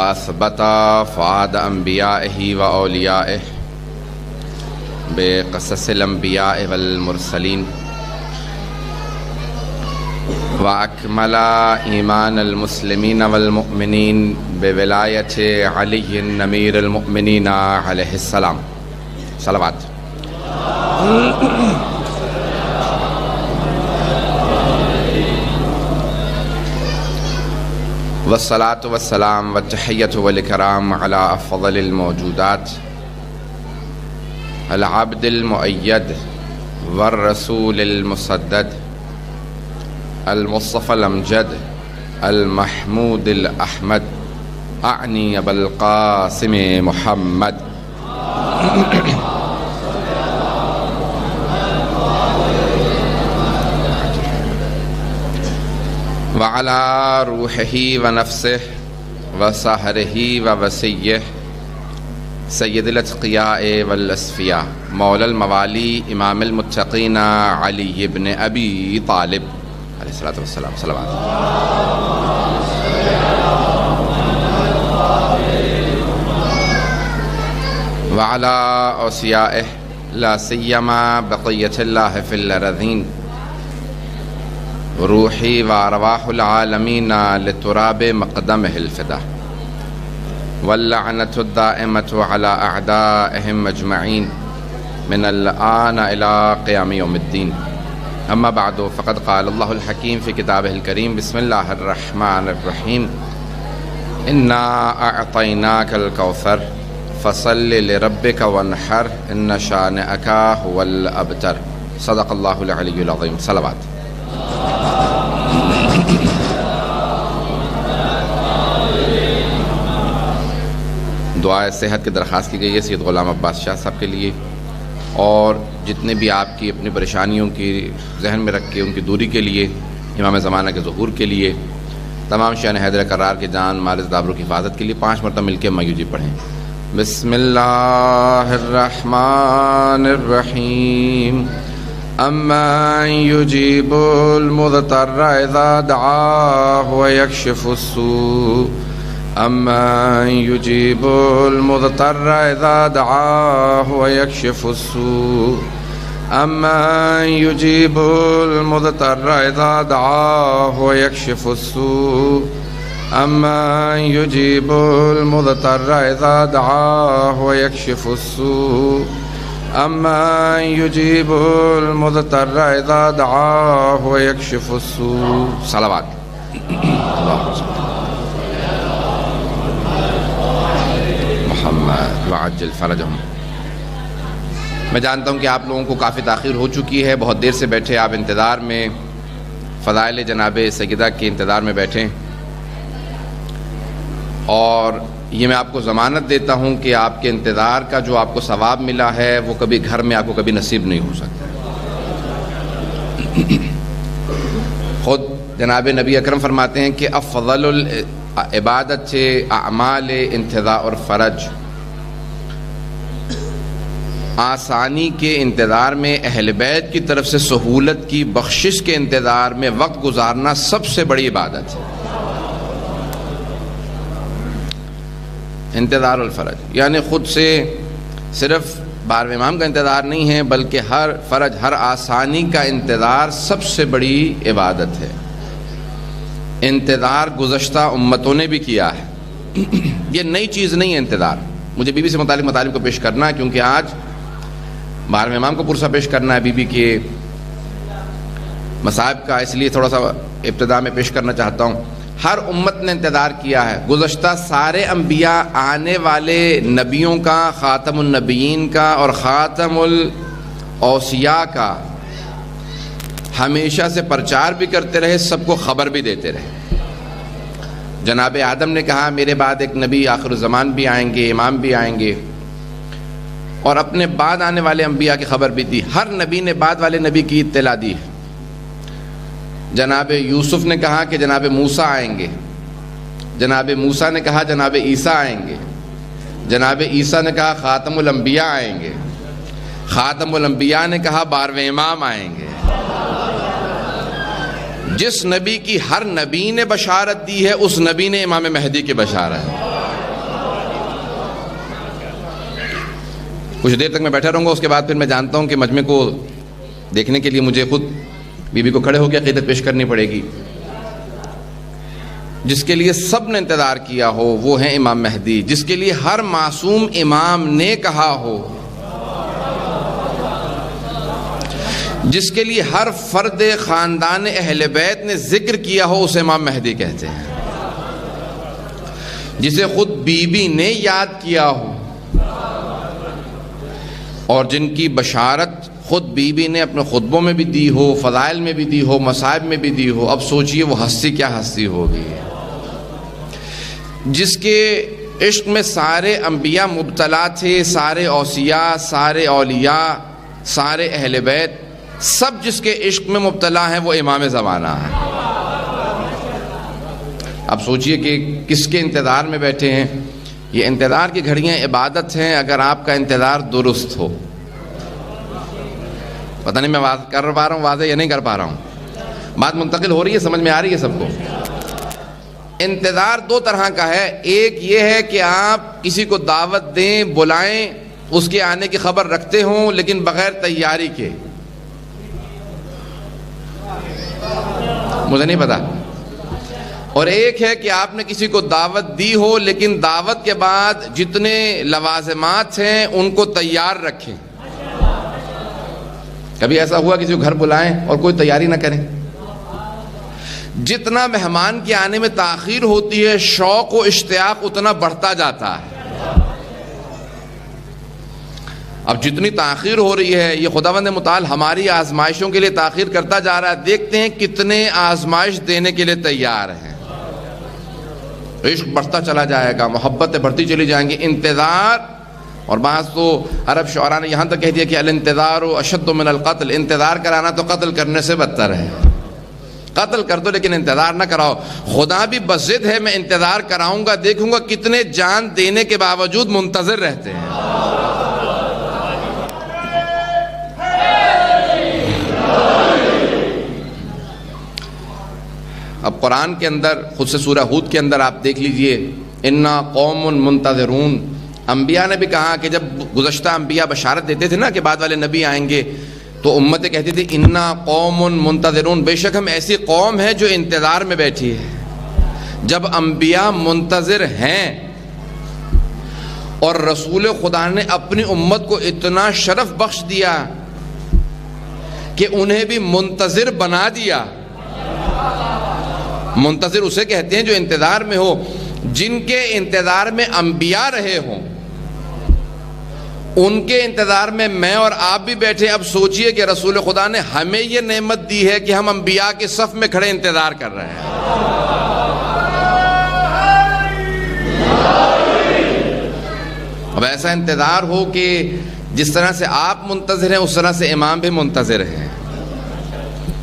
وأثبت فؤاد أنبيائه وأوليائه بقصص الأنبياء والمرسلين وأكمل إيمان المسلمين والمؤمنين بولاية علي أمير المؤمنين عليه السلام. صلوات. والصلاة والسلام والتحية والإكرام على أفضل الموجودات العبد المؤيد والرسول المسدد المصطفى الأمجد المحمود الأحمد أعني أبا القاسم محمد وعلى روحه ونفسه وسهره ووسيه سيد الأتقياء والأصفياء مولى الموالي إمام المتقين علي بن أبي طالب عليه الصلاة والسلام. صلوات. وعلى أوصيائه لا سيما بقية الله في الأرضين روحي وأرواح العالمين لتراب مقدمه الفدا واللعنة الدائمة على أعدائهم أجمعين من الآن إلى قيام يوم الدين. أما بعد فقد قال الله الحكيم في كتابه الكريم بسم الله الرحمن الرحيم إنا أعطيناك الكوثر فصل لربك وانحر إن شانئك هو الأبتر. صدق الله العلي العظيم. صلوات. دعائے صحت کی درخواست کی گئی ہے سید غلام عباس شاہ صاحب کے لیے، اور جتنے بھی آپ کی اپنی پریشانیوں کی ذہن میں رکھ کے ان کی دوری کے لیے، امام زمانہ کے ظہور کے لیے، تمام شان حیدر کرار کے جان مارز دابرو کی حفاظت کے لیے 5 مرتبہ مل کے میوجی پڑھیں. بسم اللہ الرحمن الرحیم. امن یجیب المضطر اذا دعاہ ویکشف السوء أمن يجيب المضطر إذا دعاه ويكشف السوء أمن يجيب المضطر إذا دعاه ويكشف السوء أمن يجيب المضطر إذا دعاه ويكشف السوء أمن يجيب المضطر إذا دعاه ويكشف السوء. صلوات. وعجل فرجهم. میں جانتا ہوں کہ آپ لوگوں کو کافی تاخیر ہو چکی ہے، بہت دیر سے بیٹھے آپ انتظار میں، فضائل جناب سیدہ کے انتظار میں بیٹھیں، اور یہ میں آپ کو ضمانت دیتا ہوں کہ آپ کے انتظار کا جو آپ کو ثواب ملا ہے وہ کبھی گھر میں آپ کو کبھی نصیب نہیں ہو سکتا. خود جناب نبی اکرم فرماتے ہیں کہ افضل العبادت اعمال انتظار اور فرج، آسانی کے انتظار میں، اہل بیت کی طرف سے سہولت کی بخشش کے انتظار میں وقت گزارنا سب سے بڑی عبادت ہے. انتظار الفرج یعنی خود سے صرف بارہویں امام کا انتظار نہیں ہے، بلکہ ہر فرج، ہر آسانی کا انتظار سب سے بڑی عبادت ہے. انتظار گزشتہ امتوں نے بھی کیا ہے، یہ نئی چیز نہیں ہے. انتظار مجھے بی بی سے متعلق مطالب کو پیش کرنا ہے، کیونکہ آج 12ویں امام کو پرسہ پیش کرنا ہے بی بی کے مصائب کا، اس لیے تھوڑا سا ابتدا میں پیش کرنا چاہتا ہوں. ہر امت نے انتظار کیا ہے، گزشتہ سارے انبیاء، آنے والے نبیوں کا، خاتم النبیین کا اور خاتم الاوصیاء کا ہمیشہ سے پرچار بھی کرتے رہے، سب کو خبر بھی دیتے رہے. جناب آدم نے کہا میرے بعد ایک نبی آخر الزمان بھی آئیں گے، امام بھی آئیں گے، اور اپنے بعد آنے والے انبیاء کی خبر بھی دی. ہر نبی نے بعد والے نبی کی اطلاع دی. جناب یوسف نے کہا کہ جناب موسیٰ آئیں گے، جناب موسیٰ نے کہا جناب عیسیٰ آئیں گے، جناب عیسیٰ نے کہا خاتم الانبیاء آئیں گے، خاتم الانبیاء نے کہا 12ویں امام آئیں گے. جس نبی کی ہر نبی نے بشارت دی ہے، اس نبی نے امام مہدی کی بشارت. کچھ دیر تک میں بیٹھا رہوں گا، اس کے بعد پھر میں جانتا ہوں کہ مجمع کو دیکھنے کے لیے مجھے خود بی بی کو کھڑے ہو کے عقیدت پیش کرنی پڑے گی۔ جس کے لیے سب نے انتظار کیا ہو وہ ہے امام مہدی، جس کے لیے ہر معصوم امام نے کہا ہو، جس کے لیے ہر فرد خاندان اہل بیت نے ذکر کیا ہو، اسے امام مہدی کہتے ہیں۔ جسے خود بی بی نے یاد کیا ہو اور جن کی بشارت خود بی بی نے اپنے خطبوں میں بھی دی ہو، فضائل میں بھی دی ہو، مصائب میں بھی دی ہو، اب سوچئے وہ ہستی کیا ہستی ہوگی۔ جس کے عشق میں سارے انبیاء مبتلا تھے، سارے اوصیاء، سارے اولیاء، سارے اہل بیت، سب جس کے عشق میں مبتلا ہیں وہ امام زمانہ ہے۔ اب سوچئے کہ کس کے انتظار میں بیٹھے ہیں۔ یہ انتظار کی گھڑیاں عبادت ہیں اگر آپ کا انتظار درست ہو۔ پتہ نہیں میں کر پا رہا ہوں واضح یا نہیں کر پا رہا ہوں، بات منتقل ہو رہی ہے، سمجھ میں آ رہی ہے سب کو۔ انتظار دو طرح کا ہے، ایک یہ ہے کہ آپ کسی کو دعوت دیں، بلائیں، اس کے آنے کی خبر رکھتے ہوں لیکن بغیر تیاری کے، مجھے نہیں پتا۔ اور ایک ہے کہ آپ نے کسی کو دعوت دی ہو لیکن دعوت کے بعد جتنے لوازمات ہیں ان کو تیار رکھیں۔ کبھی ایسا ہوا کسی کو گھر بلائیں اور کوئی تیاری نہ کریں؟ جتنا مہمان کے آنے میں تاخیر ہوتی ہے شوق و اشتیاق اتنا بڑھتا جاتا ہے۔ اب جتنی تاخیر ہو رہی ہے یہ خداوند متعال ہماری آزمائشوں کے لیے تاخیر کرتا جا رہا ہے، دیکھتے ہیں کتنے آزمائش دینے کے لیے تیار ہیں۔ عشق بڑھتا چلا جائے گا، محبتیں بڑھتی چلی جائیں گی۔ انتظار، اور بعض تو عرب شعراء نے یہاں تک کہہ دیا کہ الانتظار اشد من القتل، انتظار کرانا تو قتل کرنے سے بدتر ہے۔ قتل کر دو لیکن انتظار نہ کراؤ۔ خدا بھی بضد ہے، میں انتظار کراؤں گا، دیکھوں گا کتنے جان دینے کے باوجود منتظر رہتے ہیں۔ اب قرآن کے اندر خود سے سورہ ہود کے اندر آپ دیکھ لیجئے، انا قوم منتظرون، انبیاء نے بھی کہا کہ جب گزشتہ انبیاء بشارت دیتے تھے نا کہ بعد والے نبی آئیں گے تو امتیں کہتی تھی انا قوم منتظرون، بے شک ہم ایسی قوم ہے جو انتظار میں بیٹھی ہے۔ جب انبیاء منتظر ہیں اور رسول خدا نے اپنی امت کو اتنا شرف بخش دیا کہ انہیں بھی منتظر بنا دیا۔ منتظر اسے کہتے ہیں جو انتظار میں ہو، جن کے انتظار میں انبیاء رہے ہوں ان کے انتظار میں اور آپ بھی بیٹھے۔ اب سوچئے کہ رسول خدا نے ہمیں یہ نعمت دی ہے کہ ہم انبیاء کے صف میں کھڑے انتظار کر رہے ہیں۔ اب ایسا انتظار ہو کہ جس طرح سے آپ منتظر ہیں اس طرح سے امام بھی منتظر ہیں۔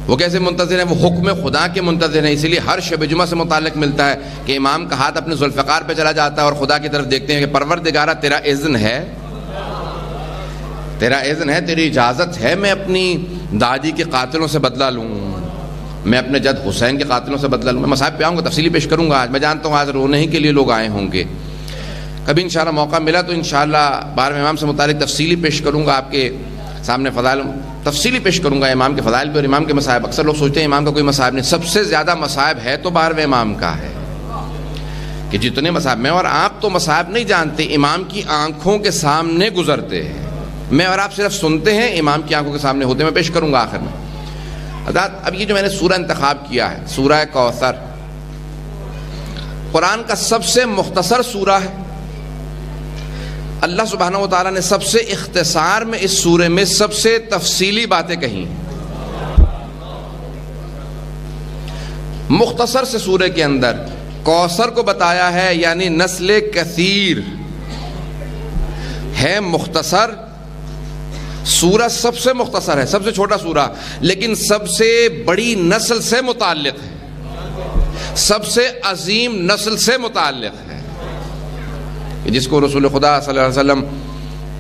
وہ کیسے منتظر ہیں؟ وہ حکم خدا کے منتظر ہیں۔ اسی لیے ہر شب جمعہ سے متعلق ملتا ہے کہ امام کا ہاتھ اپنے ذوالفقار پہ چلا جاتا ہے اور خدا کی طرف دیکھتے ہیں کہ پروردگارہ تیرا اذن ہے، تیرا اذن ہے، تیری اجازت ہے میں اپنی دادی کے قاتلوں سے بدلہ لوں، میں اپنے جد حسین کے قاتلوں سے بدلہ لوں۔ میں مصائب پہ آؤں گا، تفصیلی پیش کروں گا آج۔ میں جانتا ہوں آج رونے ہی کے لیے لوگ آئے ہوں گے، کبھی انشاءاللہ موقع ملا تو انشاءاللہ 12ویں امام سے متعلق تفصیلی پیش کروں گا، آپ کے سامنے فضائل تفصیلی پیش کروں گا، امام کے فضائل بھی اور امام کے مصائب۔ اکثر لوگ سوچتے ہیں امام کا کوئی مصائب نہیں، سب سے زیادہ مصائب ہے تو 12ویں امام کا ہے کہ جتنے مصائب میں اور آپ تو مصائب نہیں جانتے، امام کی آنکھوں کے سامنے گزرتے ہیں۔ میں اور آپ صرف سنتے ہیں، امام کی آنکھوں کے سامنے ہوتے ہیں۔ میں پیش کروں گا آخر میں۔ حضرات اب یہ جو میں نے سورہ انتخاب کیا ہے، سورہ کوثر، قرآن کا سب سے مختصر سورہ ہے۔ اللہ سبحانہ و تعالیٰ نے سب سے اختصار میں اس سورے میں سب سے تفصیلی باتیں کہیں۔ مختصر سے سورے کے اندر کوثر کو بتایا ہے، یعنی نسل کثیر ہے، مختصر سورہ سب سے مختصر ہے، سب سے چھوٹا سورہ، لیکن سب سے بڑی نسل سے متعلق ہے، سب سے عظیم نسل سے متعلق ہے، جس کو رسول خدا صلی اللہ علیہ وسلم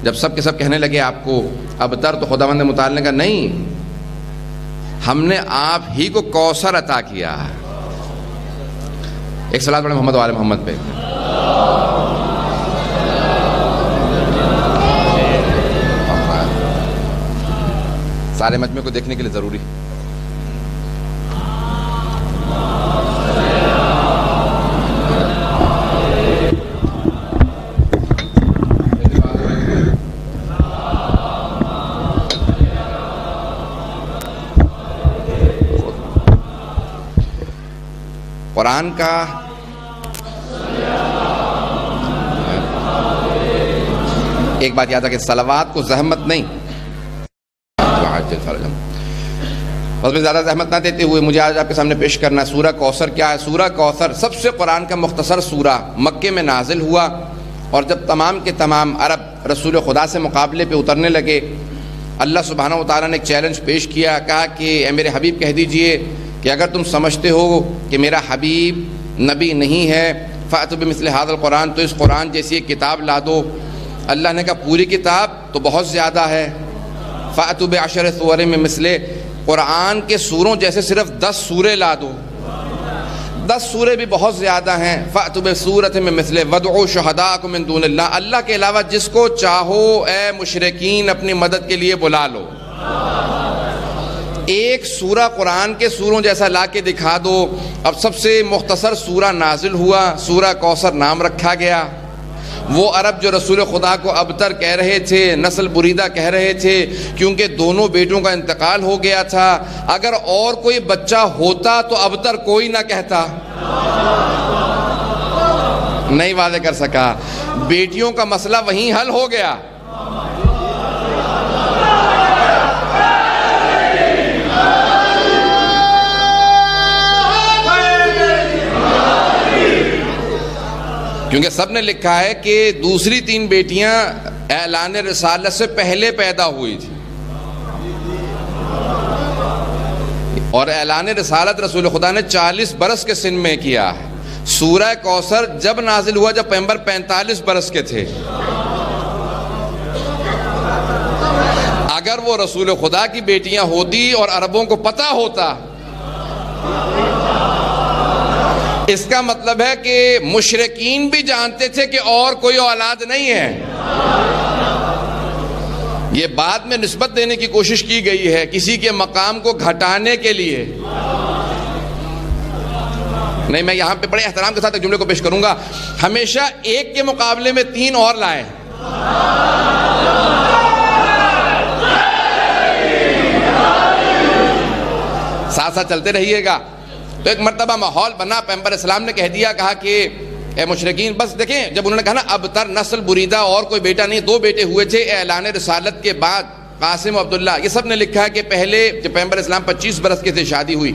جب سب کے سب کہنے لگے آپ کو ابتر، تو خداوند متعال نے کہا نہیں، ہم نے آپ ہی کو کوثر عطا کیا۔ ایک صلاۃ پڑھیں محمد و آل محمد پہ۔ سارے مجمع کو دیکھنے کے لیے ضروری. قرآن کا ایک بات یاد رکھیں، صلوات کو زحمت نہیں، بس میں زیادہ زحمت نہ دیتے ہوئے مجھے آج آپ کے سامنے پیش کرنا ہے سورہ کوثر. کیا ہے سورہ کوثر؟ سب سے قرآن کا مختصر سورہ، مکے میں نازل ہوا، اور جب تمام کے تمام عرب رسول خدا سے مقابلے پہ اترنے لگے، اللہ سبحانہ و تعالیٰ نے ایک چیلنج پیش کیا، کہا کہ اے میرے حبیب کہہ دیجئے کہ اگر تم سمجھتے ہو کہ میرا حبیب نبی نہیں ہے، فَأْتُوا بِمِثْلِ هَذَا الْقُرْآنِ، تو اس قرآن جیسی ایک کتاب لا دو. اللہ نے کہا پوری کتاب تو بہت زیادہ ہے، فَأْتُوا بِعَشْرِ سُوَرٍ مِّن مِثْلِهِ، قرآن کے سوروں جیسے صرف 10 سورے لا دو. 10 سورے بھی بہت زیادہ ہیں. فَأْتُوا بِسُورَةٍ مِّن مِثْلِهِ وَادْعُوا شُهَدَاءَكُم مِّن دُونِ اللَّهِ، اللہ کے علاوہ جس کو چاہو اے مشرکین اپنی مدد کے لیے بلا لو. ایک سورہ قرآن کے سوروں جیسا لا کے دکھا دو. اب سب سے مختصر سورہ نازل ہوا، سورہ کوثر نام رکھا گیا. وہ عرب جو رسول خدا کو ابتر کہہ رہے تھے، نسل بریدہ کہہ رہے تھے، کیونکہ دونوں بیٹوں کا انتقال ہو گیا تھا. اگر اور کوئی بچہ ہوتا تو ابتر کوئی نہ کہتا، نہیں واضح کر سکا. بیٹیوں کا مسئلہ وہیں حل ہو گیا. کیونکہ سب نے لکھا ہے کہ دوسری 3 بیٹیاں اعلان رسالت سے پہلے پیدا ہوئی تھی، اور اعلان رسالت رسول خدا نے 40 برس کے سن میں کیا ہے. سورہ کوثر جب نازل ہوا جب پیغمبر 45 برس کے تھے. اگر وہ رسول خدا کی بیٹیاں ہوتی اور عربوں کو پتہ ہوتا، اس کا مطلب ہے کہ مشرکین بھی جانتے تھے کہ اور کوئی اولاد نہیں ہے. یہ بعد میں نسبت دینے کی کوشش کی گئی ہے کسی کے مقام کو گھٹانے کے لیے. نہیں، میں یہاں پہ بڑے احترام کے ساتھ ایک جملے کو پیش کروں گا، ہمیشہ ایک کے مقابلے میں 3 اور لائیں. ساتھ ساتھ چلتے رہیے گا. تو ایک مرتبہ ماحول بنا، پیغمبر اسلام نے کہہ دیا، کہا کہ اے مشرکین، بس دیکھیں جب انہوں نے کہا نا اب تر نسل بریدہ اور کوئی بیٹا نہیں، 2 بیٹے ہوئے تھے اعلان رسالت کے بعد، قاسم و عبداللہ. یہ سب نے لکھا ہے کہ پہلے جب پیغمبر اسلام 25 برس کے تھے شادی ہوئی،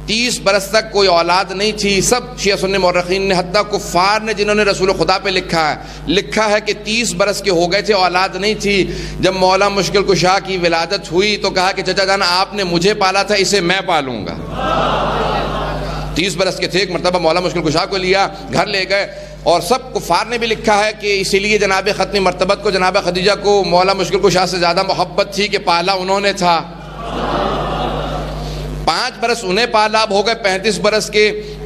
30 برس تک کوئی اولاد نہیں تھی. سب شیعہ سنی مورخین نے، حتیٰ کفار نے جنہوں نے رسول خدا پہ لکھا ہے کہ 30 برس کے ہو گئے تھے، اولاد نہیں تھی. جب مولا مشکل کشا کی ولادت ہوئی تو کہا کہ چچا جان آپ نے مجھے پالا تھا، اسے میں پالوں گا. 30 برس کے تھے. ایک مرتبہ مولا مشکل کشا کو لیا، گھر لے گئے، اور سب کفار نے بھی لکھا ہے کہ اسی لیے جناب ختم مرتبت کو، جناب خدیجہ کو مولا مشکل کشا سے زیادہ محبت تھی کہ پالا انہوں نے تھا. 5 برس انہیں پالا، اب ہو گئے 35 برس کے.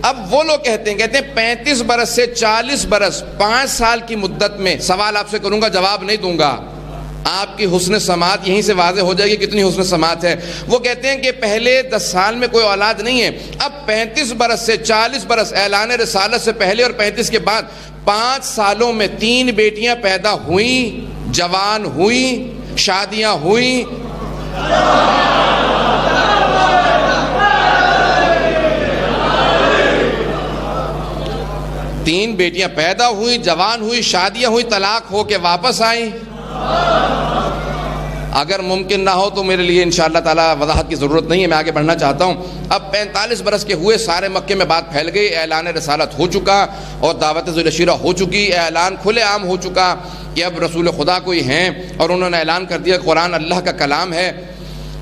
اب وہ لوگ کہتے ہیں 35 برس سے 40 برس 5 سال کی مدت میں، سوال آپ سے کروں گا جواب نہیں دوں گا، آپ کی حسن سماعت یہیں سے واضح ہو جائے گی کتنی حسن سماعت ہے. وہ کہتے ہیں کہ پہلے 10 سال میں کوئی اولاد نہیں ہے، اب 35 برس سے 40 برس اعلان رسالت سے پہلے اور 35 کے بعد 5 سالوں میں 3 بیٹیاں پیدا ہوئیں، جوان ہوئیں، شادیاں ہوئیں. تین بیٹیاں پیدا ہوئی، جوان ہوئی، شادیاں ہوئی، طلاق ہو کے واپس آئیں. اگر ممکن نہ ہو تو میرے لیے انشاءاللہ تعالی وضاحت کی ضرورت نہیں ہے، میں آگے بڑھنا چاہتا ہوں. اب 45 برس کے ہوئے، سارے مکے میں بات پھیل گئی، اعلان رسالت ہو چکا اور دعوت ذی العشیرہ ہو چکی، اعلان کھلے عام ہو چکا کہ اب رسول خدا کوئی ہیں، اور انہوں نے اعلان کر دیا قرآن اللہ کا کلام ہے.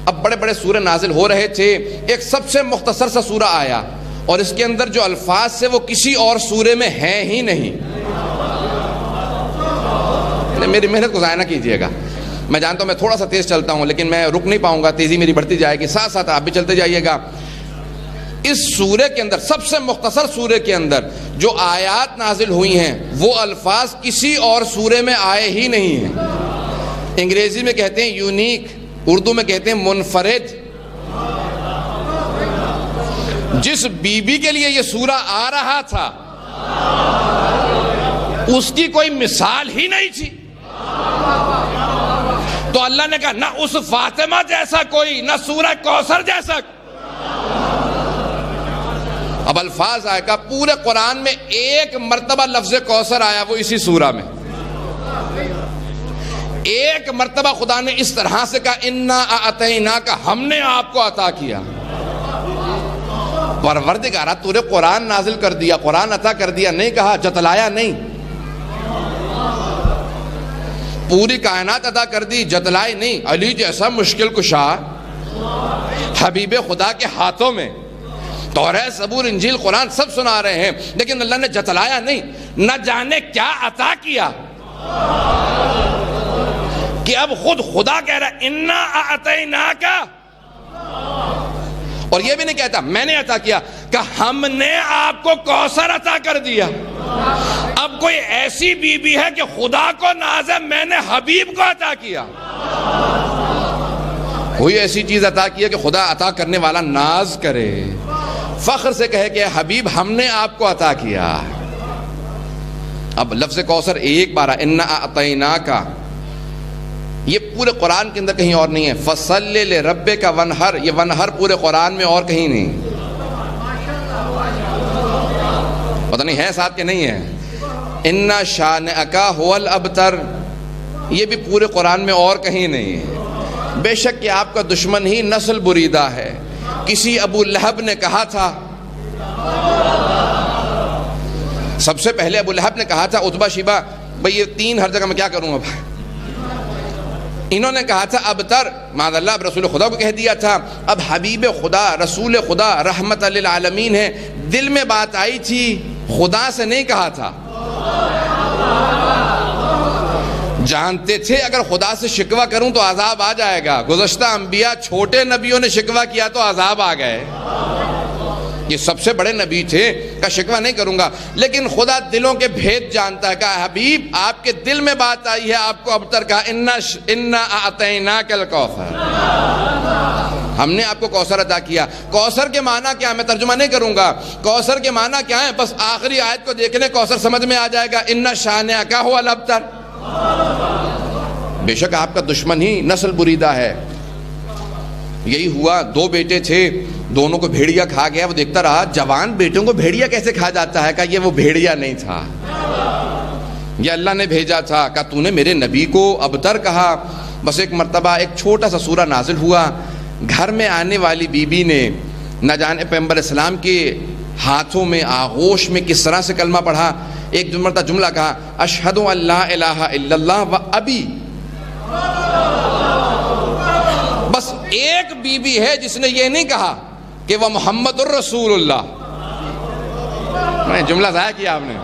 اب بڑے بڑے سورے نازل ہو رہے تھے. ایک سب سے مختصر سا سورہ آیا اور اس کے اندر جو الفاظ سے وہ کسی اور سورے میں ہیں ہی نہیں. میری محنت کو ضائع نہ کیجیے گا، میں جانتا ہوں میں تھوڑا سا تیز چلتا ہوں لیکن میں رک نہیں پاؤں گا، تیزی میری بڑھتی جائے گی، ساتھ ساتھ آپ بھی چلتے جائیے گا. اس سورے کے اندر، سب سے مختصر سورے کے اندر جو آیات نازل ہوئی ہیں وہ الفاظ کسی اور سورے میں آئے ہی نہیں ہیں. انگریزی میں کہتے ہیں یونیک، اردو میں کہتے ہیں منفرد. جس بی بی کے لیے یہ سورہ آ رہا تھا اس کی کوئی مثال ہی نہیں تھی. تو اللہ نے کہا نہ اس فاطمہ جیسا کوئی، نہ سورہ کوثر جیسا. اب الفاظ آئے گا پورے قرآن میں ایک مرتبہ لفظ کوثر آیا، وہ اسی سورہ میں. ایک مرتبہ خدا نے اس طرح سے کہا انا اعطیناک، ہم نے آپ کو عطا کیا. پروردگارہ تو نے قرآن نازل کر دیا، قرآن عطا کر دیا، نہیں کہا، جتلایا نہیں. پوری کائنات عطا کر دی، جتلائی نہیں. علی جیسا مشکل کشا حبیب خدا کے ہاتھوں میں توریت، زبور، انجیل، قرآن سب سنا رہے ہیں، لیکن اللہ نے جتلایا نہیں. نہ جانے کیا عطا کیا کہ اب خود خدا کہہ رہا ہے انا اعطیناک. اور یہ بھی نہیں کہتا میں نے عطا کیا، کہ ہم نے آپ کو کوثر عطا کر دیا. اب کوئی ایسی بی بی ہے کہ خدا کو ناز ہے میں نے حبیب کو عطا کیا. کوئی ایسی چیز عطا کی ہے کہ خدا عطا کرنے والا ناز کرے، فخر سے کہے کہ حبیب ہم نے آپ کو عطا کیا. اب لفظ کوثر ایک بار انا اعطیناک، یہ پورے قرآن کے اندر کہیں اور نہیں ہے. فصلی لربک ونحر، یہ ونحر پورے قرآن میں اور کہیں نہیں. پتہ نہیں ہے ساتھ کہ نہیں ہے. انا شانئک ھو الابتر، یہ بھی پورے قرآن میں اور کہیں نہیں ہے. بے شک کہ آپ کا دشمن ہی نسل بریدہ ہے. کسی ابو لہب نے کہا تھا، سب سے پہلے ابو لہب نے کہا تھا عتبہ شیبہ بھئی یہ تین ہر جگہ میں کیا کروں اب. انہوں نے کہا تھا ابتر، معاذ اللہ اب رسول خدا کو کہہ دیا تھا. اب حبیب خدا، رسول خدا، رحمت للعالمین ہے. دل میں بات آئی تھی، خدا سے نہیں کہا تھا. جانتے تھے اگر خدا سے شکوہ کروں تو عذاب آ جائے گا. گزشتہ انبیاء چھوٹے نبیوں نے شکوہ کیا تو عذاب آ گئے. یہ سب سے بڑے نبی تھے کہ شکوہ نہیں کروں گا، لیکن خدا دلوں کے بھید جانتا ہے. کہا حبیب آپ کے دل میں بات آئی ہے، آپ کو ابتر کہا انا اعطیناک الکوثر، ہم نے آپ کو کوثر عطا کیا. کوثر کے معنی کیا ہے میں ترجمہ نہیں کروں گا. کوثر کے معنی کیا ہے بس آخری آیت کو دیکھنے کوثر سمجھ میں آ جائے گا. انا شانئک ھو الابتر، بے شک آپ کا دشمن ہی نسل بریدہ ہے. یہی ہوا، دو بیٹے تھے، دونوں کو بھیڑیا کھا گیا. وہ دیکھتا رہا جوان بیٹوں کو بھیڑیا کیسے کھا جاتا ہے. کہا یہ وہ بھیڑیا نہیں تھا، یہ اللہ نے بھیجا تھا. کہا تو نے میرے نبی کو ابتر کہا. بس ایک مرتبہ ایک چھوٹا سا سورہ نازل ہوا. گھر میں آنے والی بی بی نے نہ جانے پیغمبر اسلام کے ہاتھوں میں آغوش میں کس طرح سے کلمہ پڑھا. ایک مرتبہ جملہ کہا اشہد ان لا الہ الا اللہ و ابی. بس ایک بی بی ہے جس نے یہ نہیں کہا کہ وہ محمد الرسول اللہ. جملہ ضائع کیا آپ نے.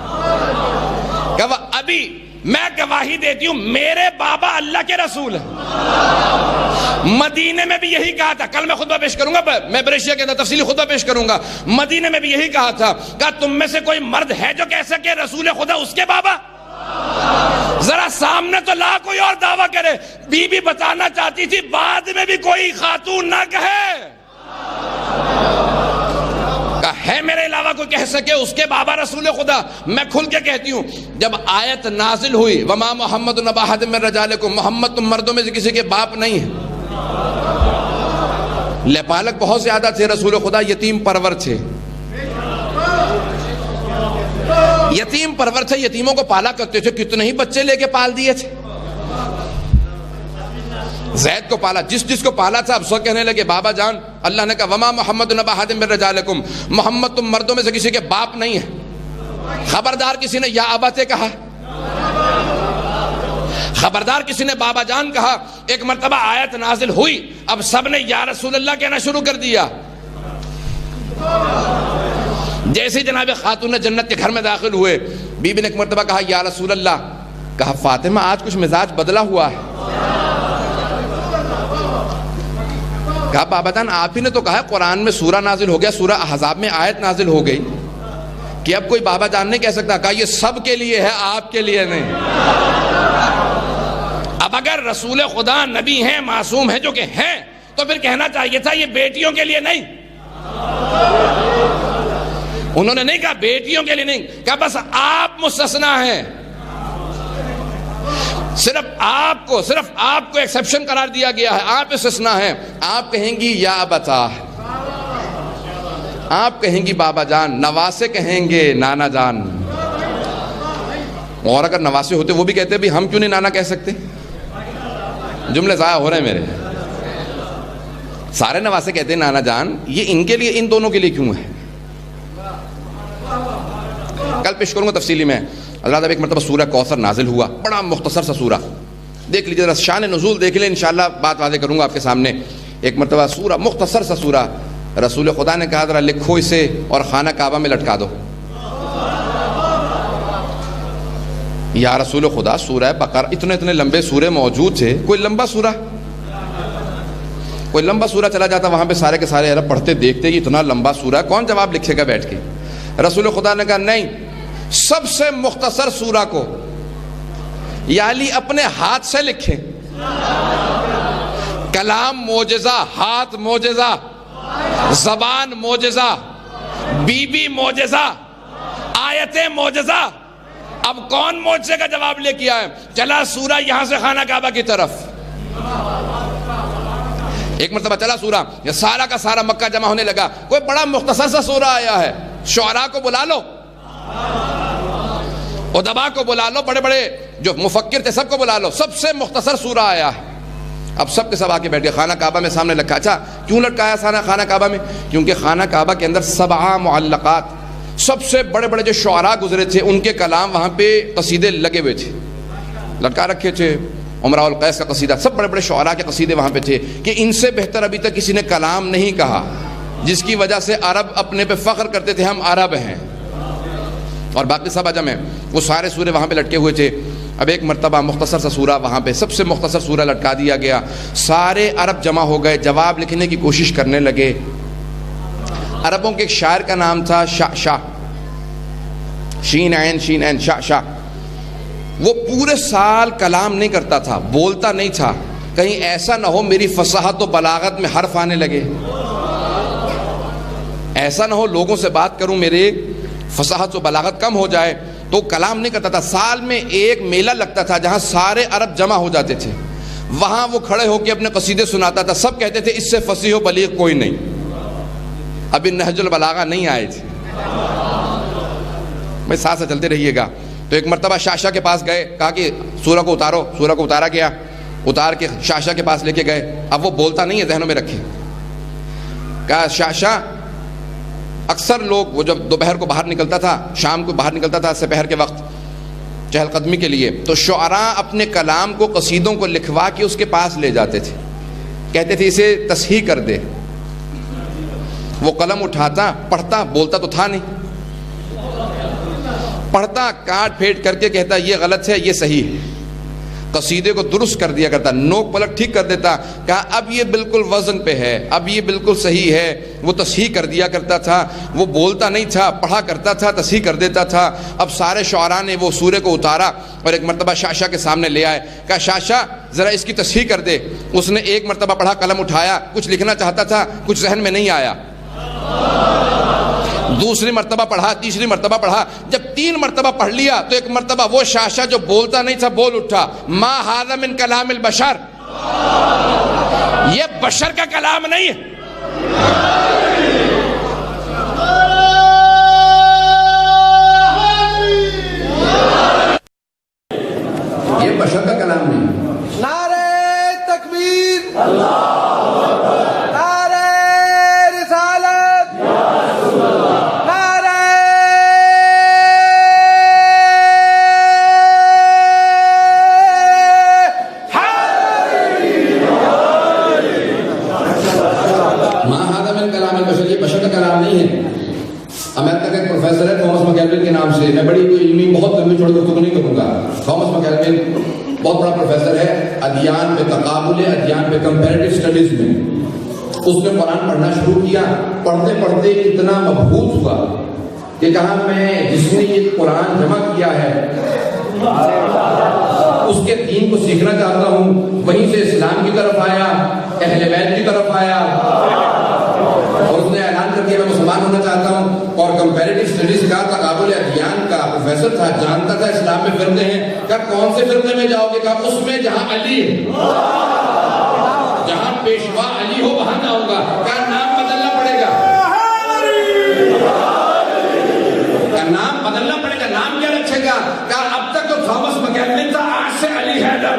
کہ وہ ابھی میں گواہی دیتی ہوں میرے بابا اللہ کے رسول ہیں. مدینے میں بھی یہی کہا تھا. کل میں خطبہ پیش کروں گا، میں بریشیا کے اندر تفصیلی خطبہ پیش کروں گا. مدینے میں بھی یہی کہا تھا. کہا تم میں سے کوئی مرد ہے جو کہہ سکے رسول خدا اس کے بابا؟ ذرا سامنے تو لا کوئی اور دعویٰ کرے. بی بی بتانا چاہتی تھی بعد میں بھی کوئی خاتون نہ کہے. ہے میرے علاوہ کوئی کہہ سکے اس کے بابا رسول خدا؟ میں کھل کے کہتی ہوں جب آیت نازل ہوئی وما محمد نبی احد من رجالکم، محمد تم مردوں میں سے کسی کے باپ نہیں ہے. لپالک بہت زیادہ تھے، رسول خدا یتیم پرور تھے. یتیم پرور تھے، یتیموں کو پالا کرتے تھے. کتنے ہی بچے لے کے پال دیے تھے. زید کو پالا، جس کو پالا تھا اب سو کہنے لگے بابا جان. اللہ نے کہا وما محمد نبی احد من رجالکم، محمد تم مردوں میں سے کسی کے باپ نہیں ہے. خبردار کسی نے یا ابا سے کہا، خبردار کسی نے بابا جان کہا. ایک مرتبہ آیت نازل ہوئی، اب سب نے یا رسول اللہ کہنا شروع کر دیا. جیسے جناب خاتون جنت کے گھر میں داخل ہوئے، بی بی نے ایک مرتبہ کہا یا رسول اللہ. کہا فاطمہ آج کچھ مزاج بدلا ہوا ہے. کہا بابا جان آپ ہی نے تو کہا قرآن میں سورہ نازل ہو گیا، سورہ احزاب میں آیت نازل ہو گئی کہ اب کوئی بابا جان نہیں کہہ سکتا. کہا یہ سب کے لیے ہے، آپ کے لیے نہیں. اب اگر رسول خدا نبی ہیں، معصوم ہیں جو کہ ہیں، تو پھر کہنا چاہیے تھا یہ بیٹیوں کے لیے نہیں. انہوں نے نہیں کہا بیٹیوں کے لیے نہیں، کہا بس آپ مستثنا ہیں، صرف آپ کو ایکسیپشن قرار دیا گیا ہے، آپ استثنا ہیں. آپ کہیں گی یا ابتا، آپ کہیں گی بابا جان، نواسے کہیں گے نانا جان. اور اگر نواسے ہوتے وہ بھی کہتے بھی ہم کیوں نہیں نانا کہہ سکتے؟ جملے ضائع ہو رہے ہیں میرے. سارے نواسے کہتے ہیں نانا جان، یہ ان کے لیے، ان دونوں کے لیے کیوں ہے؟ کل پیش کروں گا تفصیلی میں. اللہ تعالیٰ ایک مرتبہ سورہ کوثر نازل ہوا، بڑا مختصر سا سورہ، دیکھ لیجیے ذرا، شان نزول دیکھ لیں، انشاءاللہ بات واضح کروں گا آپ کے سامنے. ایک مرتبہ سورہ، مختصر سا سورہ، رسول خدا نے کہا ذرا لکھو اسے اور خانہ کعبہ میں لٹکا دو. یا رسول خدا، سورہ بقرہ، اتنے لمبے سورے موجود تھے، کوئی لمبا سورہ چلا جاتا وہاں پہ، سارے کے سارے عرب پڑھتے دیکھتے یہ اتنا لمبا سورہ کون جواب لکھے گا بیٹھ کے. رسول خدا نے کہا نہیں، سب سے مختصر سورہ کو یا علی اپنے ہاتھ سے لکھیں. کلام معجزہ، ہاتھ معجزہ، زبان معجزہ، بی بی معجزہ، آیتیں معجزہ. اب کون معجزے کا جواب لے کے آئے؟ چلا سورہ یہاں سے خانہ کعبہ کی طرف. ایک مرتبہ چلا سورہ، یہ سارا کا سارا مکہ جمع ہونے لگا. کوئی بڑا مختصر سا سورہ آیا ہے، شعراء کو بلا لو، ادبا کو بلا لو، بڑے بڑے جو مفکر تھے سب کو بلا لو، سب سے مختصر سورہ آیا ہے. اب سب کے سب آ کے بیٹھ گئے، خانہ کعبہ میں سامنے لکھا. اچھا کیوں لٹکایا خانہ کعبہ میں؟ کیونکہ خانہ کعبہ کے اندر 7 معلقات، سب سے بڑے بڑے جو شعراء گزرے تھے ان کے کلام وہاں پہ قصیدے لگے ہوئے تھے، لٹکا رکھے تھے. امراء القیس کا قصیدہ، سب بڑے بڑے شعراء کے قصیدے وہاں پہ تھے کہ ان سے بہتر ابھی تک کسی نے کلام نہیں کہا، جس کی وجہ سے عرب اپنے پہ فخر کرتے تھے ہم عرب ہیں، اور باقی سب عجم ہیں. وہ سارے سورے وہاں پہ لٹکے ہوئے تھے. اب ایک مرتبہ مختصر سا سورہ وہاں پہ، سب سے مختصر سورہ لٹکا دیا گیا. سارے عرب جمع ہو گئے، جواب لکھنے کی کوشش کرنے لگے. عربوں کے ایک شاعر کا نام تھا شاہ، شین عین شاہ. وہ پورے سال کلام نہیں کرتا تھا، بولتا نہیں تھا، کہیں ایسا نہ ہو میری فصاحت و بلاغت میں حرف آنے لگے، ایسا نہ ہو لوگوں سے بات کروں میرے فصاحت و بلاغت کم ہو جائے. تو کلام نہیں کرتا تھا. سال میں ایک میلہ لگتا تھا جہاں سارے عرب جمع ہو جاتے تھے، وہاں وہ کھڑے ہو کے اپنے قصیدے سناتا تھا. سب کہتے تھے اس سے فصیح و بلیغ کوئی نہیں. ابھی نہج البلاغہ نہیں آئے تھے. میں ساتھ سے چلتے رہیے گا. تو ایک مرتبہ شاہ کے پاس گئے، کہا کہ سورہ کو اتارو. سورہ کو اتارا گیا، اتار کے شاہ کے پاس لے کے گئے. اب وہ بولتا نہیں ہے، ذہنوں میں رکھے. کہا شاہ، اکثر لوگ وہ جب دوپہر کو باہر نکلتا تھا، شام کو باہر نکلتا تھا سپہر کے وقت چہل قدمی کے لیے، تو شعراء اپنے کلام کو، قصیدوں کو لکھوا کے اس کے پاس لے جاتے تھے، کہتے تھے اسے تصحیح کر دے. وہ قلم اٹھاتا، پڑھتا، بولتا تو تھا نہیں، پڑھتا، کاٹ پھیٹ کر کے کہتا یہ غلط ہے یہ صحیح ہے. قصیدے کو درست کر دیا کرتا، نوک پلٹ ٹھیک کر دیتا. کہا اب یہ بالکل وزن پہ ہے، اب یہ بالکل صحیح ہے. وہ تصحیح کر دیا کرتا تھا. وہ بولتا نہیں تھا، پڑھا کرتا تھا، تصحیح کر دیتا تھا. اب سارے شعراء نے وہ سورے کو اتارا اور ایک مرتبہ شاہ کے سامنے لے آئے. کہا شاہ ذرا اس کی تصحیح کر دے. اس نے ایک مرتبہ پڑھا، قلم اٹھایا، کچھ لکھنا چاہتا تھا، کچھ ذہن میں نہیں آیا. دوسری مرتبہ پڑھا، تیسری مرتبہ پڑھا. جب 3 مرتبہ پڑھ لیا تو ایک مرتبہ وہ شاہ جو بولتا نہیں تھا بول اٹھا، ما ھذا من کلام البشر، یہ بشر کا کلام نہیں ہے. یہ بشر کا کلام نہیں. نعرہ تکبیر، اللہ کے نام سے. میں بڑی کوئی علمی بہت لمبی چوڑی گفتگو نہیں کروں گا. تھامس مکیلمن بہت بڑا پروفیسر ہے ادیان پہ تقابل، ادیان پہ کمپیریٹو اسٹڈیز میں. اس نے قرآن پڑھنا شروع کیا، پڑھتے پڑھتے اتنا مبہوت ہوا کہ کہا میں جس نے یہ قرآن جمع کیا ہے اس کے دین کو سیکھنا چاہتا ہوں، وہیں سے اسلام کی طرف آیا، اہل بیت کی طرف آیا، اور اس نے اعلان کر دیا میں مسلمان ہونا چاہتا ہوں، اور کمپیریٹو اسٹڈیز کا تقابل ادیان کا پروفیسر تھا، جانتا تھا اسلام میں فرقے ہیں۔ کہا کون سے فرقے میں جاؤ گے؟ کہا اس میں جہاں علی ہے، جہاں پیشوا علی ہو وہاں جاؤں گا۔ کہا نام بدلنا پڑے گا، کہا نام بدلنا پڑے گا، نام کیا رکھے گا؟ کہا اب تک تو تھامس مکیلن تھا، آج سے علی حیدر۔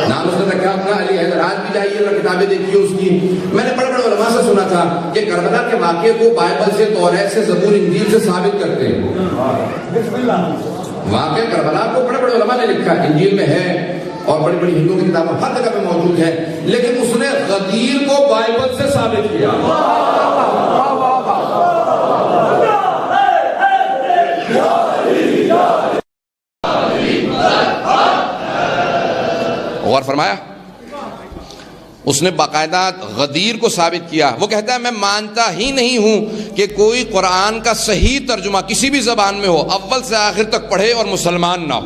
نام اس نے رکھا اپنا علی حیدر۔ آج بھی جائیے اور کتابیں دیکھیے اس کی۔ میں نے بڑے بڑے علماء سے سنا تھا کہ کربلا کے واقعے کو بائبل سے، توریت سے، زبور، انجیل سے ثابت کرتے ہیں۔ واقعہ کربلا کو بڑے بڑے علماء نے لکھا، انجیل میں ہے اور بڑی بڑی ہندوؤں کی کتابوں ہر جگہ پہ موجود ہے، لیکن اس نے غدیر کو بائبل سے ثابت کیا۔ غور فرمایا، اس نے باقاعدہ غدیر کو ثابت کیا۔ وہ کہتا ہے میں مانتا ہی نہیں ہوں کہ کوئی قرآن کا صحیح ترجمہ کسی بھی زبان میں ہو، اول سے آخر تک پڑھے اور مسلمان نہ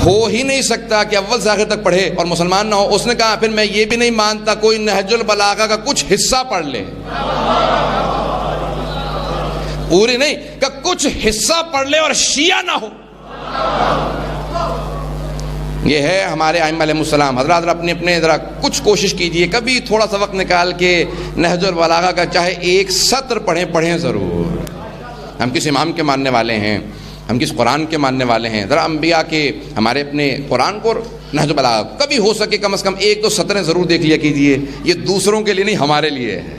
ہو ہی نہیں سکتا کہ اول سے آخر تک پڑھے اور مسلمان نہ ہو۔ اس نے کہا پھر میں یہ بھی نہیں مانتا کوئی نہج البلاغہ کا کچھ حصہ پڑھ لے، پوری نہیں، کہ کچھ حصہ پڑھ لے اور شیعہ نہ ہو۔ یہ ہے ہمارے ائمہ علیہ السلام۔ حضرات اپنے ذرا کچھ کوشش کیجئے، کبھی تھوڑا سا وقت نکال کے نہج البلاغہ کا چاہے ایک سطر پڑھیں ضرور۔ ہم کس امام کے ماننے والے ہیں، ہم کس قرآن کے ماننے والے ہیں؟ ذرا انبیاء کے، ہمارے اپنے قرآن کو، نہج البلاغہ کبھی ہو سکے کم از کم ایک دو سطریں ضرور دیکھ لیا کیجئے۔ یہ دوسروں کے لیے نہیں، ہمارے لیے ہے،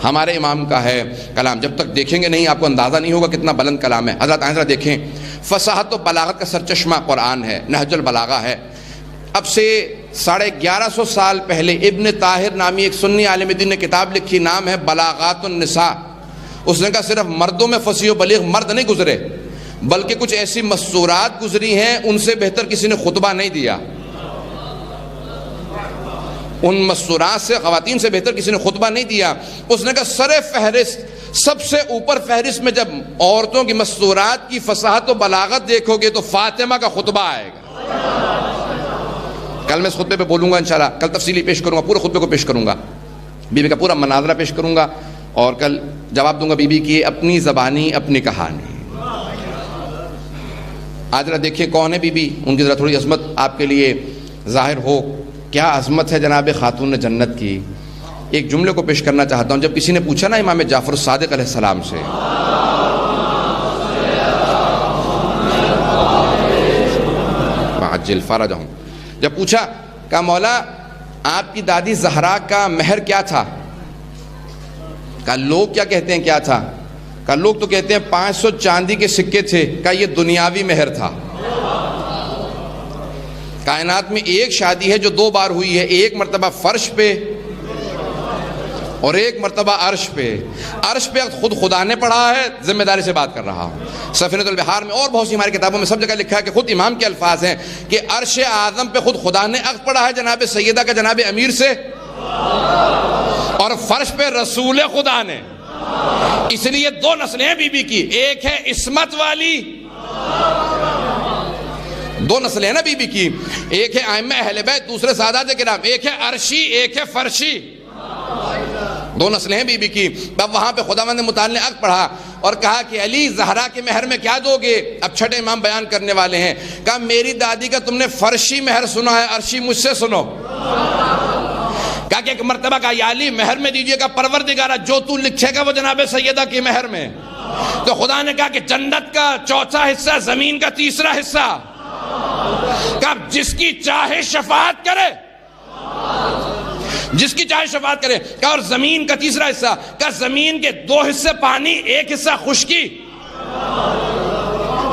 ہمارے امام کا ہے کلام۔ جب تک دیکھیں گے نہیں آپ کو اندازہ نہیں ہوگا کتنا بلند کلام ہے۔ حضرات آئیں ذرا دیکھیں، فصاحت و بلاغت کا سرچشمہ قرآن ہے، نہج البلاغہ ہے۔ اب سے 1150 سال پہلے ابن طاہر نامی ایک سنی عالم دین نے کتاب لکھی، نام ہے بلاغات النساء۔ اس نے کہا صرف مردوں میں فصیح و بلیغ مرد نہیں گزرے، بلکہ کچھ ایسی مستورات گزری ہیں ان سے بہتر کسی نے خطبہ نہیں دیا۔ ان مستورات سے، خواتین سے بہتر کسی نے خطبہ نہیں دیا۔ اس نے کہا سر فہرست، سب سے اوپر فہرست میں جب عورتوں کی مستورات کی فصاحت و بلاغت دیکھو گے تو فاطمہ کا خطبہ آئے گا۔ کل میں اس خطبے پہ بولوں گا انشاءاللہ، کل تفصیلی پیش کروں گا، پورے خطبے کو پیش کروں گا، بی بی کا پورا مناظرہ پیش کروں گا، اور کل جواب دوں گا بی بی کی اپنی زبانی اپنی کہانی۔ آج ذرا دیکھیں کون ہے بی بی، ان کی ذرا تھوڑی عظمت آپ کے لیے ظاہر ہو۔ کیا عظمت ہے جناب خاتون جنت کی۔ ایک جملے کو پیش کرنا چاہتا ہوں۔ جب کسی نے پوچھا نا امام جعفر الصادق علیہ السلام سے، عجل فرجہم، جب پوچھا کہ مولا آپ کی دادی زہرا کا مہر کیا تھا، کہا لوگ کیا کہتے ہیں کیا تھا، کہا لوگ تو کہتے ہیں 500 چاندی کے سکے تھے، کہا یہ دنیاوی مہر تھا۔ کائنات میں ایک شادی ہے جو 2 بار ہوئی ہے، ایک مرتبہ فرش پہ اور ایک مرتبہ عرش پہ۔ عرش پہ خود خدا نے پڑھا ہے، ذمہ داری سے بات کر رہا ہوں۔ سفینۃ البحار میں اور بہت سی ہماری کتابوں میں سب جگہ لکھا ہے کہ خود امام کے الفاظ ہیں کہ عرش اعظم پہ خود خدا نے عقد پڑھا ہے جناب سیدہ کا جناب امیر سے، اور فرش پہ رسول خدا نے۔ اس لیے 2 نسلیں ہیں بی بی کی، ایک ہے عصمت والی، 2 نسلیں ہیں نا بی بی کی، ایک ہے ائمہ اہل بیت، دوسرے سادات کرام، ایک ہے عرشی ایک ہے فرشی، 2 نسلیں ہیں بی بی کی۔ اب وہاں پہ خداوند نے متعال نے عقد پڑھا اور کہا کہ علی زہرا کے مہر میں کیا دو گے؟ اب چھٹے امام بیان کرنے والے ہیں، کہا میری دادی کا تم نے فرشی مہر سنا ہے، عرشی مجھ سے سنو۔ کہا کہ ایک مرتبہ کہا یا علی مہر میں دیجئے گا پروردگارہ جو تو لکھے گا وہ جناب سیدہ کی مہر میں۔ تو خدا نے کہا کہ جنت کا 4تھا حصہ، زمین کا 3را حصہ، کہ جس کی چاہے شفاعت کرے، جس کی چاہے شفاعت کرے، کہ اور زمین کا 3را حصہ، کہ زمین کے 2 حصے پانی، 1 حصہ خشکی۔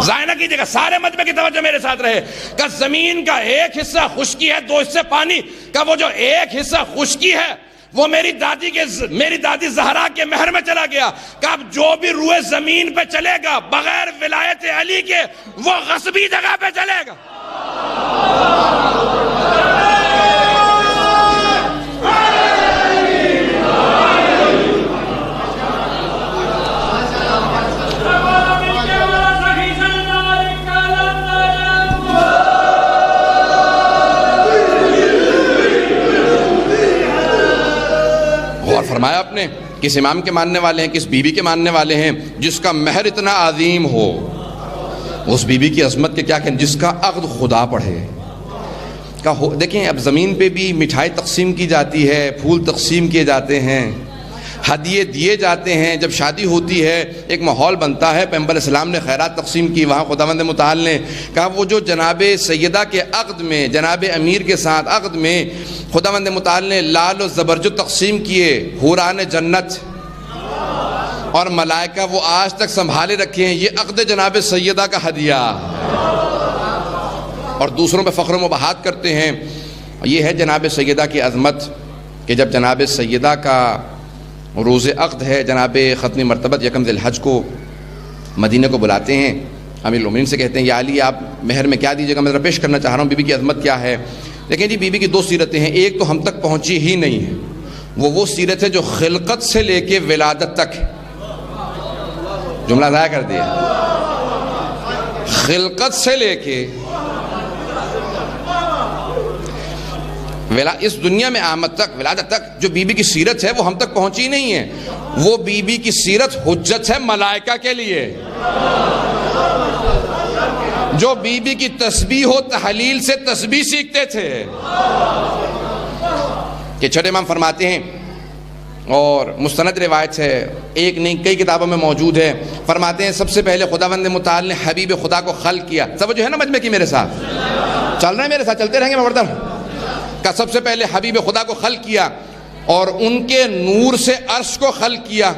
ضائع نہ کیجئے گا، سارے مجمع کی توجہ میرے ساتھ رہے، کہ زمین کا 1 حصہ خشکی ہے، 2 حصے پانی، کہ وہ جو 1 حصہ خشکی ہے وہ میری دادی زہرا کے مہر میں چلا گیا، کہ اب جو بھی روئے زمین پہ چلے گا بغیر ولایت علی کے وہ غصبی جگہ پہ چلے گا۔ فرمایا آپ نے کس امام کے ماننے والے ہیں, کس بیوی کے ماننے والے ہیں جس کا مہر اتنا عظیم ہو, اس بیوی کی عظمت کے کیا کہیں, جس کا عقد خدا پڑھے. دیکھیں اب زمین پہ بھی مٹھائی تقسیم کی جاتی ہے, پھول تقسیم کیے جاتے ہیں, ہدیے دیے جاتے ہیں. جب شادی ہوتی ہے ایک ماحول بنتا ہے. پیغمبر السلام نے خیرات تقسیم کی, وہاں خداوند متعال نے کہا وہ جو جناب سیدہ کے عقد میں, جناب امیر کے ساتھ عقد میں خداوند متعال نے لال و زبرجد تقسیم کیے, حوران جنت اور ملائکہ وہ آج تک سنبھالے رکھے ہیں, یہ عقد جناب سیدہ کا ہدیہ. اور دوسروں پہ فخر و مباحات کرتے ہیں. یہ ہے جناب سیدہ کی عظمت کہ جب جناب سیدہ کا روز عقد ہے, جناب ختم مرتبت یکم ذی الحج کو مدینہ کو بلاتے ہیں, امیر المومنین سے کہتے ہیں یا علی آپ مہر میں کیا دیجیے گا, میں ذرا پیش کرنا چاہ رہا ہوں بی بی کی عظمت کیا ہے. دیکھیں جی بیوی کی دو سیرتیں ہیں, ایک تو ہم تک پہنچی ہی نہیں ہے, وہ سیرت ہے جو خلقت سے لے کے ولادت تک. جملہ ضائع کر دیا, خلقت سے لے کے اس دنیا میں آمد تک, ولادت تک جو بی بی کی سیرت ہے وہ ہم تک پہنچی نہیں ہے. وہ بی بی کی سیرت حجت ہے ملائکہ کے لیے. جو بی بی کی تسبیح و تحلیل سے تسبیح سیکھتے تھے. کہ چھٹے امام فرماتے ہیں, اور مستند روایت ہے, ایک نہیں کئی کتابوں میں موجود ہے, فرماتے ہیں سب سے پہلے خداوند متعال نے حبیب خدا کو خلق کیا. سب جو ہے نا مجمع کی میرے ساتھ چل رہے ہیں, میرے ساتھ چلتے رہیں گے مبردر. کہ سب سے پہلے حبیب خدا کو خلق کیا اور ان کے نور سے عرش کو خلق کیا.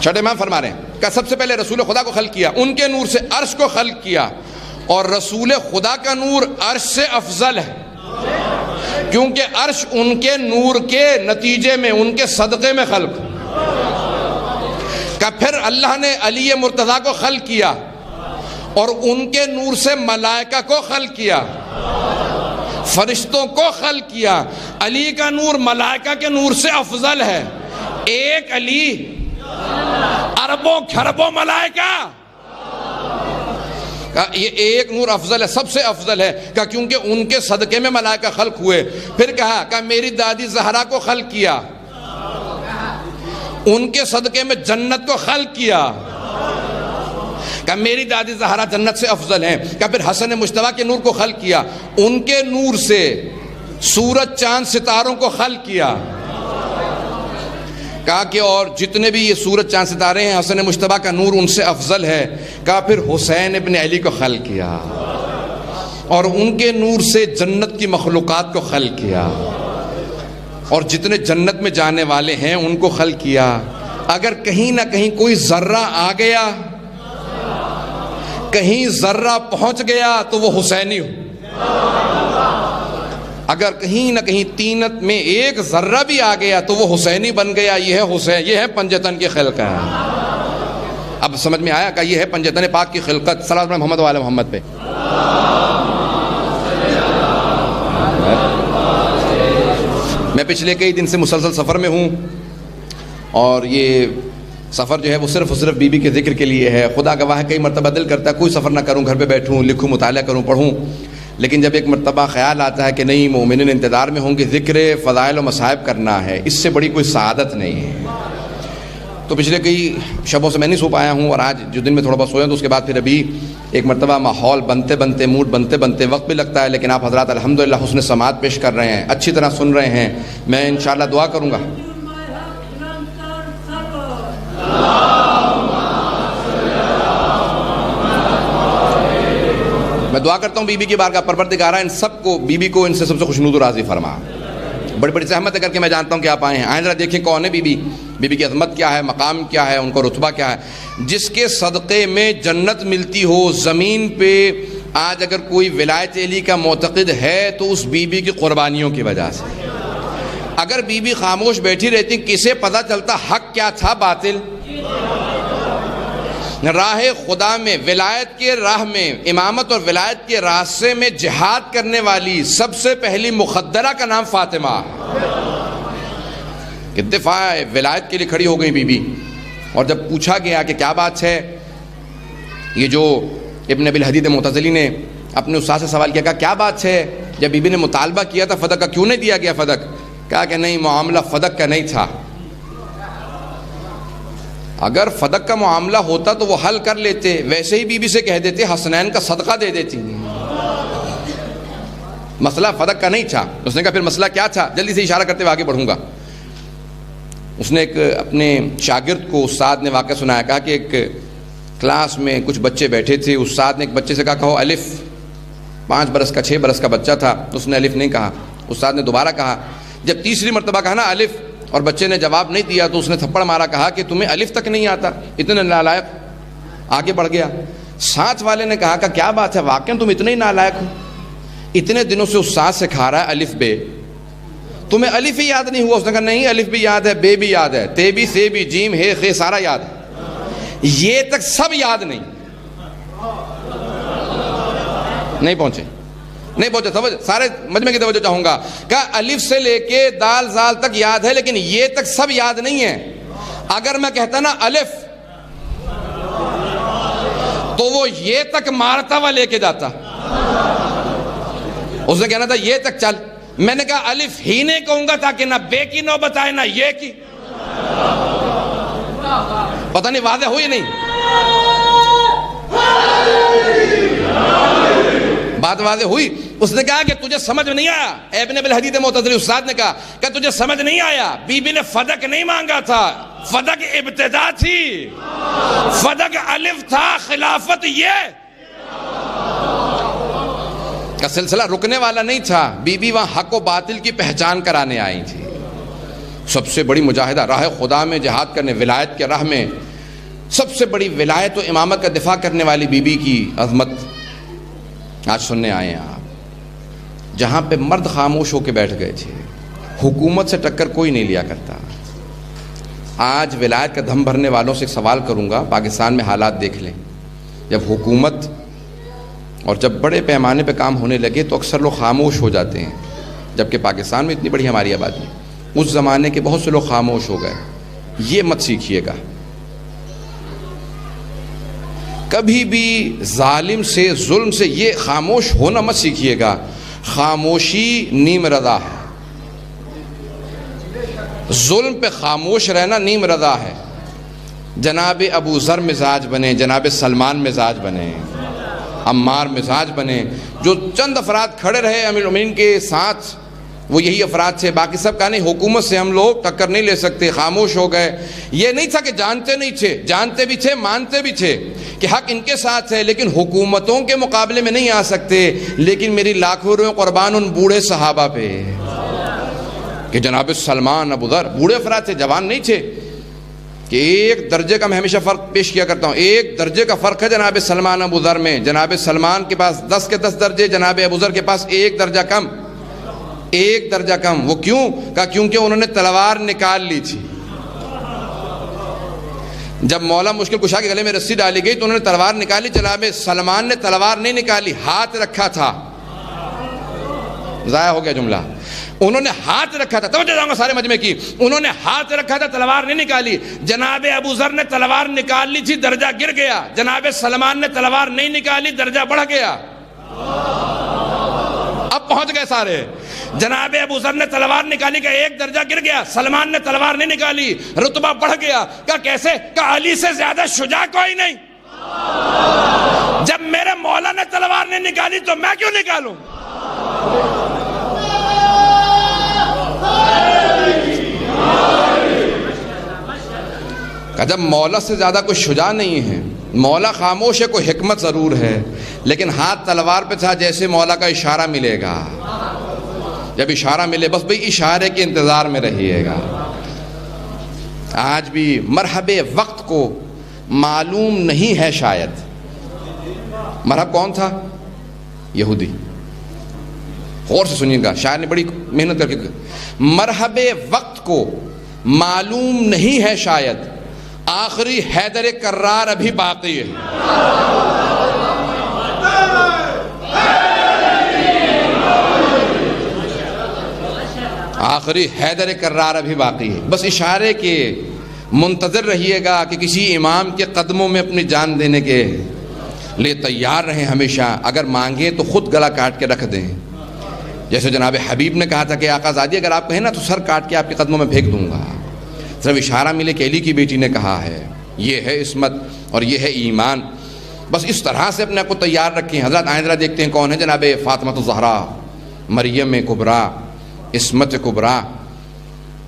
چھٹے امام فرما رہے ہیں کہ سب سے پہلے رسول خدا کو خلق کیا, ان کے نور سے عرش کو خلق کیا, اور رسول خدا کا نور عرش سے افضل ہے کیونکہ عرش ان کے نور کے نتیجے میں, ان کے صدقے میں خلق. کہ پھر اللہ نے علی مرتضیٰ کو خلق کیا اور ان کے نور سے ملائکہ کو خلق کیا, فرشتوں کو خلق کیا. علی کا نور ملائکہ کے نور سے افضل ہے. ایک علی اربوں کھربوں ملائکہ, یہ ایک نور افضل ہے, سب سے افضل ہے. کہ کیونکہ ان کے صدقے میں ملائکہ خلق ہوئے. پھر کہا کہ میری دادی زہرا کو خلق کیا, ان کے صدقے میں جنت کو خلق کیا. کہ میری دادی زہرا جنت سے افضل ہیں. کہ پھر حسن مجتبیٰ کے نور کو خلق کیا, ان کے نور سے سورج چاند ستاروں کو خلق کیا. کہا کہ اور جتنے بھی یہ سورج چاند ستارے ہیں حسن مجتبیٰ کا نور ان سے افضل ہے. کہا پھر حسین ابن علی کو خلق کیا اور ان کے نور سے جنت کی مخلوقات کو خلق کیا, اور جتنے جنت میں جانے والے ہیں ان کو خلق کیا. اگر کہیں نہ کہیں کوئی ذرہ آ گیا, کہیں ذرہ پہنچ گیا تو وہ حسینی ہو. اگر کہیں نہ کہیں تینت میں ایک ذرہ بھی آ گیا تو وہ حسینی بن گیا. یہ ہے حسین, یہ ہے پنجتن کی خلقت. اب سمجھ میں آیا کہ یہ ہے پنجتن پاک کی خلقت. صلی اللہ علیہ محمد وعلی محمد پہ. میں پچھلے کئی دن سے مسلسل سفر میں ہوں, اور یہ سفر جو ہے وہ صرف بی بی کے ذکر کے لیے ہے. خدا گواہ ہے کئی مرتبہ دل کرتا ہے کوئی سفر نہ کروں, گھر پہ بیٹھوں, لکھوں, مطالعہ کروں, پڑھوں. لیکن جب ایک مرتبہ خیال آتا ہے کہ نہیں مومنین انتظار میں ہوں گے, ذکر فضائل و مصائب کرنا ہے, اس سے بڑی کوئی سعادت نہیں ہے. تو پچھلے کئی شبوں سے میں نہیں سو پایا ہوں, اور آج جو دن میں تھوڑا بہت سویا تو اس کے بعد پھر ابھی ایک مرتبہ ماحول بنتے بنتے, موڈ بنتے بنتے وقت بھی لگتا ہے. لیکن آپ حضرات الحمدللہ حسن سماعت پیش کر رہے ہیں, اچھی طرح سن رہے ہیں. میں انشاءاللہ دعا کروں گا. میں دعا کرتا ہوں بی بی کی بارگاہ پروردگارہ ان سب کو, بی بی کو ان سے سب سے خوشنود و راضی فرما. بڑی بڑی زحمت کر کے میں جانتا ہوں کہ آپ آئے ہیں. آئیں ذرا دیکھیں کون ہے بی بی, بی بی کی عظمت کیا ہے, مقام کیا ہے, ان کو رتبہ کیا ہے. جس کے صدقے میں جنت ملتی ہو زمین پہ, آج اگر کوئی ولایت علی کا معتقد ہے تو اس بی بی کی قربانیوں کی وجہ سے. اگر بی بی خاموش بیٹھی رہتی کسے پتہ چلتا حق کیا تھا باطل. راہ خدا میں, ولایت کے راہ میں, امامت اور ولایت کے راستے میں جہاد کرنے والی سب سے پہلی مخدرہ کا نام فاطمہ, کہ دفاع ولایت کے لیے کھڑی ہو گئی بی بی. اور جب پوچھا گیا کہ کیا بات ہے, یہ جو ابن ابی الحدید معتزلی نے اپنے استاد سے سوال کیا, کہا کیا بات ہے, جب بی بی نے مطالبہ کیا تھا فدق کا کیوں نہیں دیا گیا فدق. کہا کہ نہیں، معاملہ فدق کا نہیں تھا. اگر فدق کا معاملہ ہوتا تو وہ حل کر لیتے، ویسے ہی بی بی سے کہہ دیتے حسنین کا صدقہ دے دیتی. مسئلہ فدق کا نہیں تھا. اس نے کہا پھر مسئلہ کیا تھا؟ جلدی سے اشارہ کرتے ہوئے آگے بڑھوں گا. اس نے ایک اپنے شاگرد کو استاد نے واقعہ سنایا. کہا کہ ایک کلاس میں کچھ بچے بیٹھے تھے. استاد نے ایک بچے سے کہا کہو الف. 5 برس کا 6 برس کا بچہ تھا. اس نے الف نہیں کہا. استاد نے دوبارہ کہا. جب تیسری مرتبہ کہا نا الف اور بچے نے جواب نہیں دیا تو اس نے تھپڑ مارا. کہا کہ تمہیں الف تک نہیں آتا، اتنے نالائق. آگے بڑھ گیا. ساتھ والے نے کہا کہ کیا بات ہے، واقعی تم اتنے ہی نالائق ہو، اتنے دنوں سے استاد سکھا رہا ہے الف بے، تمہیں الف ہی یاد نہیں ہوا؟ اس نے کہا نہیں، الف بھی یاد ہے، بے بھی یاد ہے، تے بھی، سے بھی، جیم ہے خے سارا یاد ہے، یہ تک سب یاد نہیں پہنچے. سارے مجمع کی توجہ چاہوں گا. کہا الف سے لے کے دال زال تک یاد ہے لیکن یہ تک سب یاد نہیں ہے. اگر میں کہتا نا الف تو وہ یہ تک مارتا ہوا لے کے جاتا. اس نے کہنا تھا یہ تک چل. میں نے کہا الف ہی نہیں کہوں گا تاکہ نہ بے کی نوبت آئے نہ یہ کی. پتہ نہیں واضح ہوئی نہیں بات؟ واضح ہوئی. اس نے کہا کہ تجھے سمجھ میں نہیں آیا. ابن بالحدیث معتزلی استاد نے کہا کہ تجھے سمجھ نہیں آیا. بی بی نے فدق نہیں مانگا تھا، فدق ابتدا تھی، فدق الف تھا، خلافت یہ کا سلسلہ رکنے والا نہیں تھا. بی بی وہاں حق و باطل کی پہچان کرانے آئی تھی. سب سے بڑی مجاہدہ راہ خدا میں جہاد کرنے، ولایت کے راہ میں سب سے بڑی ولایت و امامت کا دفاع کرنے والی بی بی کی عظمت آج سننے آئے ہیں آپ. جہاں پہ مرد خاموش ہو کے بیٹھ گئے تھے، حکومت سے ٹکر کوئی نہیں لیا کرتا. آج ولایت کا دم بھرنے والوں سے ایک سوال کروں گا. پاکستان میں حالات دیکھ لیں. جب حکومت اور جب بڑے پیمانے پہ کام ہونے لگے تو اکثر لوگ خاموش ہو جاتے ہیں، جبکہ پاکستان میں اتنی بڑی ہماری آبادی، اس زمانے کے بہت سے لوگ خاموش ہو گئے. یہ مت سیکھیے گا. کبھی بھی ظالم سے، ظلم سے یہ خاموش ہونا مت سیکھیے گا. خاموشی نیم رضا ہے. ظلم پہ خاموش رہنا نیم رضا ہے. جناب ابو ذر مزاج بنے، جناب سلمان مزاج بنے، عمار مزاج بنے. جو چند افراد کھڑے رہے امیر المومنین کے ساتھ وہ یہی افراد تھے. باقی سب کہا نہیں، حکومت سے ہم لوگ ٹکر نہیں لے سکتے. خاموش ہو گئے. یہ نہیں تھا کہ جانتے نہیں تھے، جانتے بھی تھے، مانتے بھی تھے کہ حق ان کے ساتھ ہے، لیکن حکومتوں کے مقابلے میں نہیں آ سکتے. لیکن میری لاکھوں روح قربان ان بوڑھے صحابہ پہ کہ جناب سلمان، ابو ذر بوڑھے افراد تھے، جوان نہیں تھے. کہ ایک درجے کا میں ہمیشہ فرق پیش کیا کرتا ہوں. ایک درجے کا فرق ہے جناب سلمان ابو ذر میں. جناب سلمان کے پاس 10 کے 10 درجے، جناب ابو ذر کے پاس 1 درجہ کم. 1 درجہ کم. وہ کیوں؟ کہا کیونکہ انہوں نے تلوار نکال لی تھی. جب مولا مشکل کشا کے گلے میں رسی ڈالی گئی تو انہوں نے تلوار نکالی. جناب سلمان نے تلوار نہیں نکالی، ہاتھ رکھا تھا. ضائع ہو گیا جملہ. انہوں نے ہاتھ رکھا تھا. توجہ جاؤں گا سارے مجمع کی. انہوں نے ہاتھ رکھا تھا، تلوار نہیں نکالی. جناب ابو ذر نے تلوار نکال لی تھی، درجہ گر گیا. جناب سلمان نے تلوار نہیں نکالی، درجہ بڑھ گیا. اب پہنچ گئے سارے. جناب ابو ذر نے تلوار نکالی کہ 1 درجہ گر گیا. سلمان نے تلوار نہیں نکالی، رتبہ بڑھ گیا. کہا کیسے؟ کہا علی سے زیادہ شجاع کوئی نہیں. جب میرے مولا نے تلوار نہیں نکالی تو میں کیوں نکالوں؟ کہ جب مولا سے زیادہ کوئی شجاع نہیں ہے، مولا خاموش ہے، کوئی حکمت ضرور ہے، لیکن ہاتھ تلوار پہ تھا. جیسے مولا کا اشارہ ملے گا، جب اشارہ ملے بس بھئی اشارے کے انتظار میں رہیے گا. آج بھی مرحب وقت کو معلوم نہیں ہے شاید. مرحب کون تھا؟ یہودی. غور سے سنیے گا، شاعر نے بڑی محنت کر کے. مرحب وقت کو معلوم نہیں ہے شاید، آخری حیدر کرار ابھی باقی ہے. آخری حیدر کرار ابھی باقی ہے. بس اشارے کے منتظر رہیے گا کہ کسی امام کے قدموں میں اپنی جان دینے کے لیے تیار رہیں ہمیشہ. اگر مانگے تو خود گلا کاٹ کے رکھ دیں. جیسے جناب حبیب نے کہا تھا کہ آقا زادی اگر آپ کہیں نا تو سر کاٹ کے آپ کے قدموں میں پھینک دوں گا. صرف اشارہ ملے کہ علی کی بیٹی نے کہا ہے. یہ ہے عصمت اور یہ ہے ایمان. بس اس طرح سے اپنے آپ کو تیار رکھیں. حضرات آئیں ذرا دیکھتے ہیں کون ہے جناب فاطمہ الزہرا، مریم کبریٰ، عصمت کبریٰ.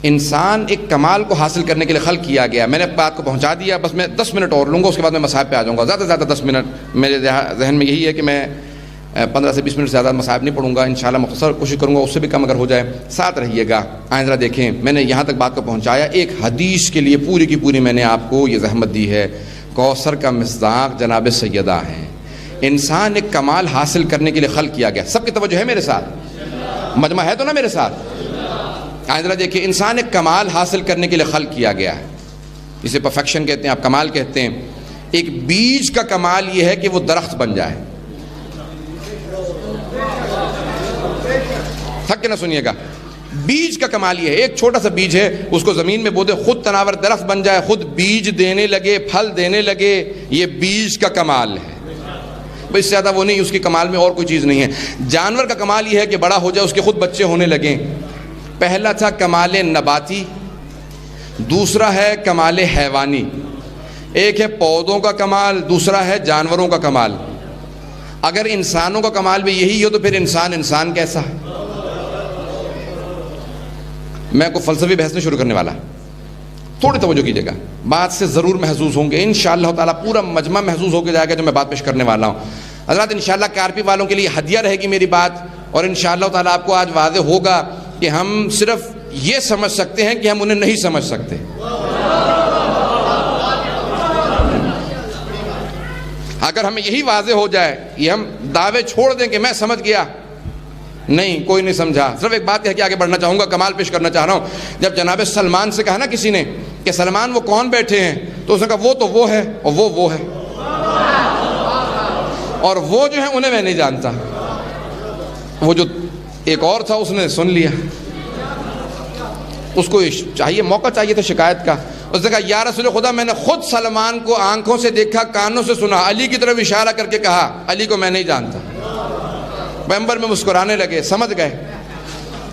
انسان ایک کمال کو حاصل کرنے کے لیے خلق کیا گیا. میں نے بات کو پہنچا دیا، بس میں 10 منٹ اور لوں گا، اس کے بعد میں مصائب پہ آ جاؤں گا. زیادہ سے زیادہ 10 منٹ. میرے ذہن میں یہی ہے کہ میں 15 سے 20 منٹ سے زیادہ مصائب نہیں پڑھوں گا. انشاءاللہ مختصر کوشش کروں گا، اس سے بھی کم اگر ہو جائے. ساتھ رہیے گا. آئیں ذرا دیکھیں میں نے یہاں تک بات کو پہنچایا. ایک حدیث کے لیے پوری کی پوری میں نے آپ کو یہ زحمت دی ہے. کوثر کا مصداق جناب سیدہ ہیں. انسان ایک کمال حاصل کرنے کے لیے خلق کیا گیا. سب کی توجہ ہے میرے ساتھ؟ مجمع ہے تو نا میرے ساتھ؟ آئیں ذرا دیکھیں. انسان ایک کمال حاصل کرنے کے لیے خلق کیا گیا ہے. اسے پرفیکشن کہتے ہیں، آپ کمال کہتے ہیں. ایک بیج کا کمال یہ ہے کہ وہ درخت بن جائے. تھک کے نہ سنیے گا. بیج کا کمال یہ ہے، ایک چھوٹا سا بیج ہے، اس کو زمین میں بو دے، خود تناور درخت بن جائے، خود بیج دینے لگے، پھل دینے لگے. یہ بیج کا کمال ہے. اس سے زیادہ وہ نہیں، اس کی کمال میں اور کوئی چیز نہیں ہے. جانور کا کمال یہ ہے کہ بڑا ہو جائے، اس کے خود بچے ہونے لگیں. پہلا تھا کمال نباتی، دوسرا ہے کمال حیوانی. ایک ہے پودوں کا کمال، دوسرا ہے جانوروں کا کمال. اگر انسانوں کا کمال بھی یہی ہو تو پھر انسان کیسا ہے؟ میں کوئی فلسفی بحث نہیں شروع کرنے والا. تھوڑی توجہ کیجیے گا. بات سے ضرور محظوظ ہوں گے انشاءاللہ تعالیٰ. پورا مجمع محظوظ ہو کے جائے گا جو میں بات پیش کرنے والا ہوں. حضرات انشاءاللہ کارپی والوں کے لیے ہدیہ رہے گی میری بات. اور انشاءاللہ تعالیٰ آپ کو آج واضح ہوگا کہ ہم صرف یہ سمجھ سکتے ہیں کہ ہم انہیں نہیں سمجھ سکتے. اگر ہمیں یہی واضح ہو جائے، یہ ہم دعوے چھوڑ دیں کہ میں سمجھ گیا، نہیں کوئی نہیں سمجھا. صرف ایک بات ہے کہ آگے بڑھنا چاہوں گا، کمال پیش کرنا چاہ رہا ہوں. جب جناب سلمان سے کہا نا کسی نے کہ سلمان وہ کون بیٹھے ہیں، تو اس نے کہا وہ تو وہ ہے اور وہ ہے، اور وہ جو ہے انہیں میں نہیں جانتا. وہ جو ایک اور تھا اس نے سن لیا. اس کو چاہیے، موقع چاہیے تھا شکایت کا. اس نے کہا یا رسول خدا میں نے خود سلمان کو آنکھوں سے دیکھا، کانوں سے سنا. علی کی طرف اشارہ کر کے کہا علی کو میں نہیں جانتا. ممبر میں مسکرانے لگے، سمجھ گئے.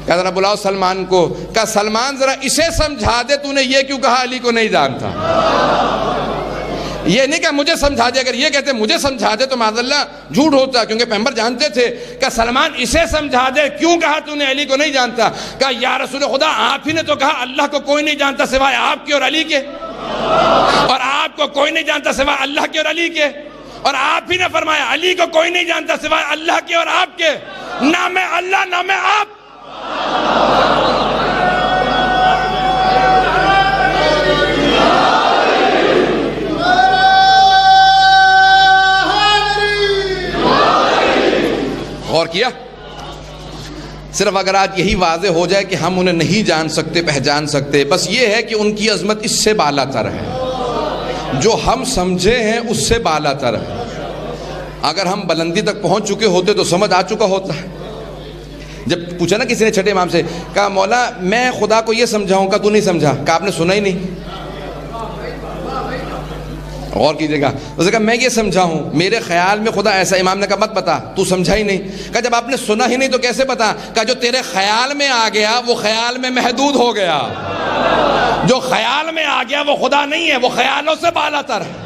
کہا ذرا بلاؤ سلمان کو. کہا سلمان ذرا اسے سمجھا دے تو نے یہ کیوں کہا علی کو نہیں جانتا. یہ نہیں کہ مجھے سمجھا دے. اگر یہ کہتے مجھے سمجھا دے تو معاذ اللہ جھوٹ ہوتا، کیونکہ پیغمبر جانتے تھے. کہ سلمان اسے سمجھا دے کیوں کہا تو نے علی کو نہیں جانتا. کہا یا رسول خدا آپ ہی نے تو کہا اللہ کو کوئی نہیں جانتا سوائے آپ کے اور علی کے، اور آپ کو کوئی نہیں جانتا سوائے اللہ کے اور علی کے، اور آپ ہی نے فرمایا علی کو کوئی نہیں جانتا سوائے اللہ کے اور آپ کے. نہ میں اللہ نہ میں آپ. غور کیا؟ صرف اگر آج یہی واضح ہو جائے کہ ہم انہیں نہیں جان سکتے پہچان سکتے، بس یہ ہے کہ ان کی عظمت اس سے بالا تر ہے، جو ہم سمجھے ہیں اس سے بالا تر ہے. اگر ہم بلندی تک پہنچ چکے ہوتے تو سمجھ آ چکا ہوتا ہے. جب پوچھا نا کسی نے چھٹے امام سے، کہا مولا میں خدا کو یہ سمجھاؤں، کہا تو نہیں سمجھا. کہا آپ نے سنا ہی نہیں. غور کیجئے گا. اس نے کہا میں یہ سمجھا ہوں، میرے خیال میں خدا ایسا. امام نے کہا مت بتا، تو سمجھا ہی نہیں. کہا جب آپ نے سنا ہی نہیں تو کیسے بتا. کہا جو تیرے خیال میں آ گیا وہ خیال میں محدود ہو گیا. جو خیال میں آ گیا وہ خدا نہیں ہے، وہ خیالوں سے بالا تر ہے.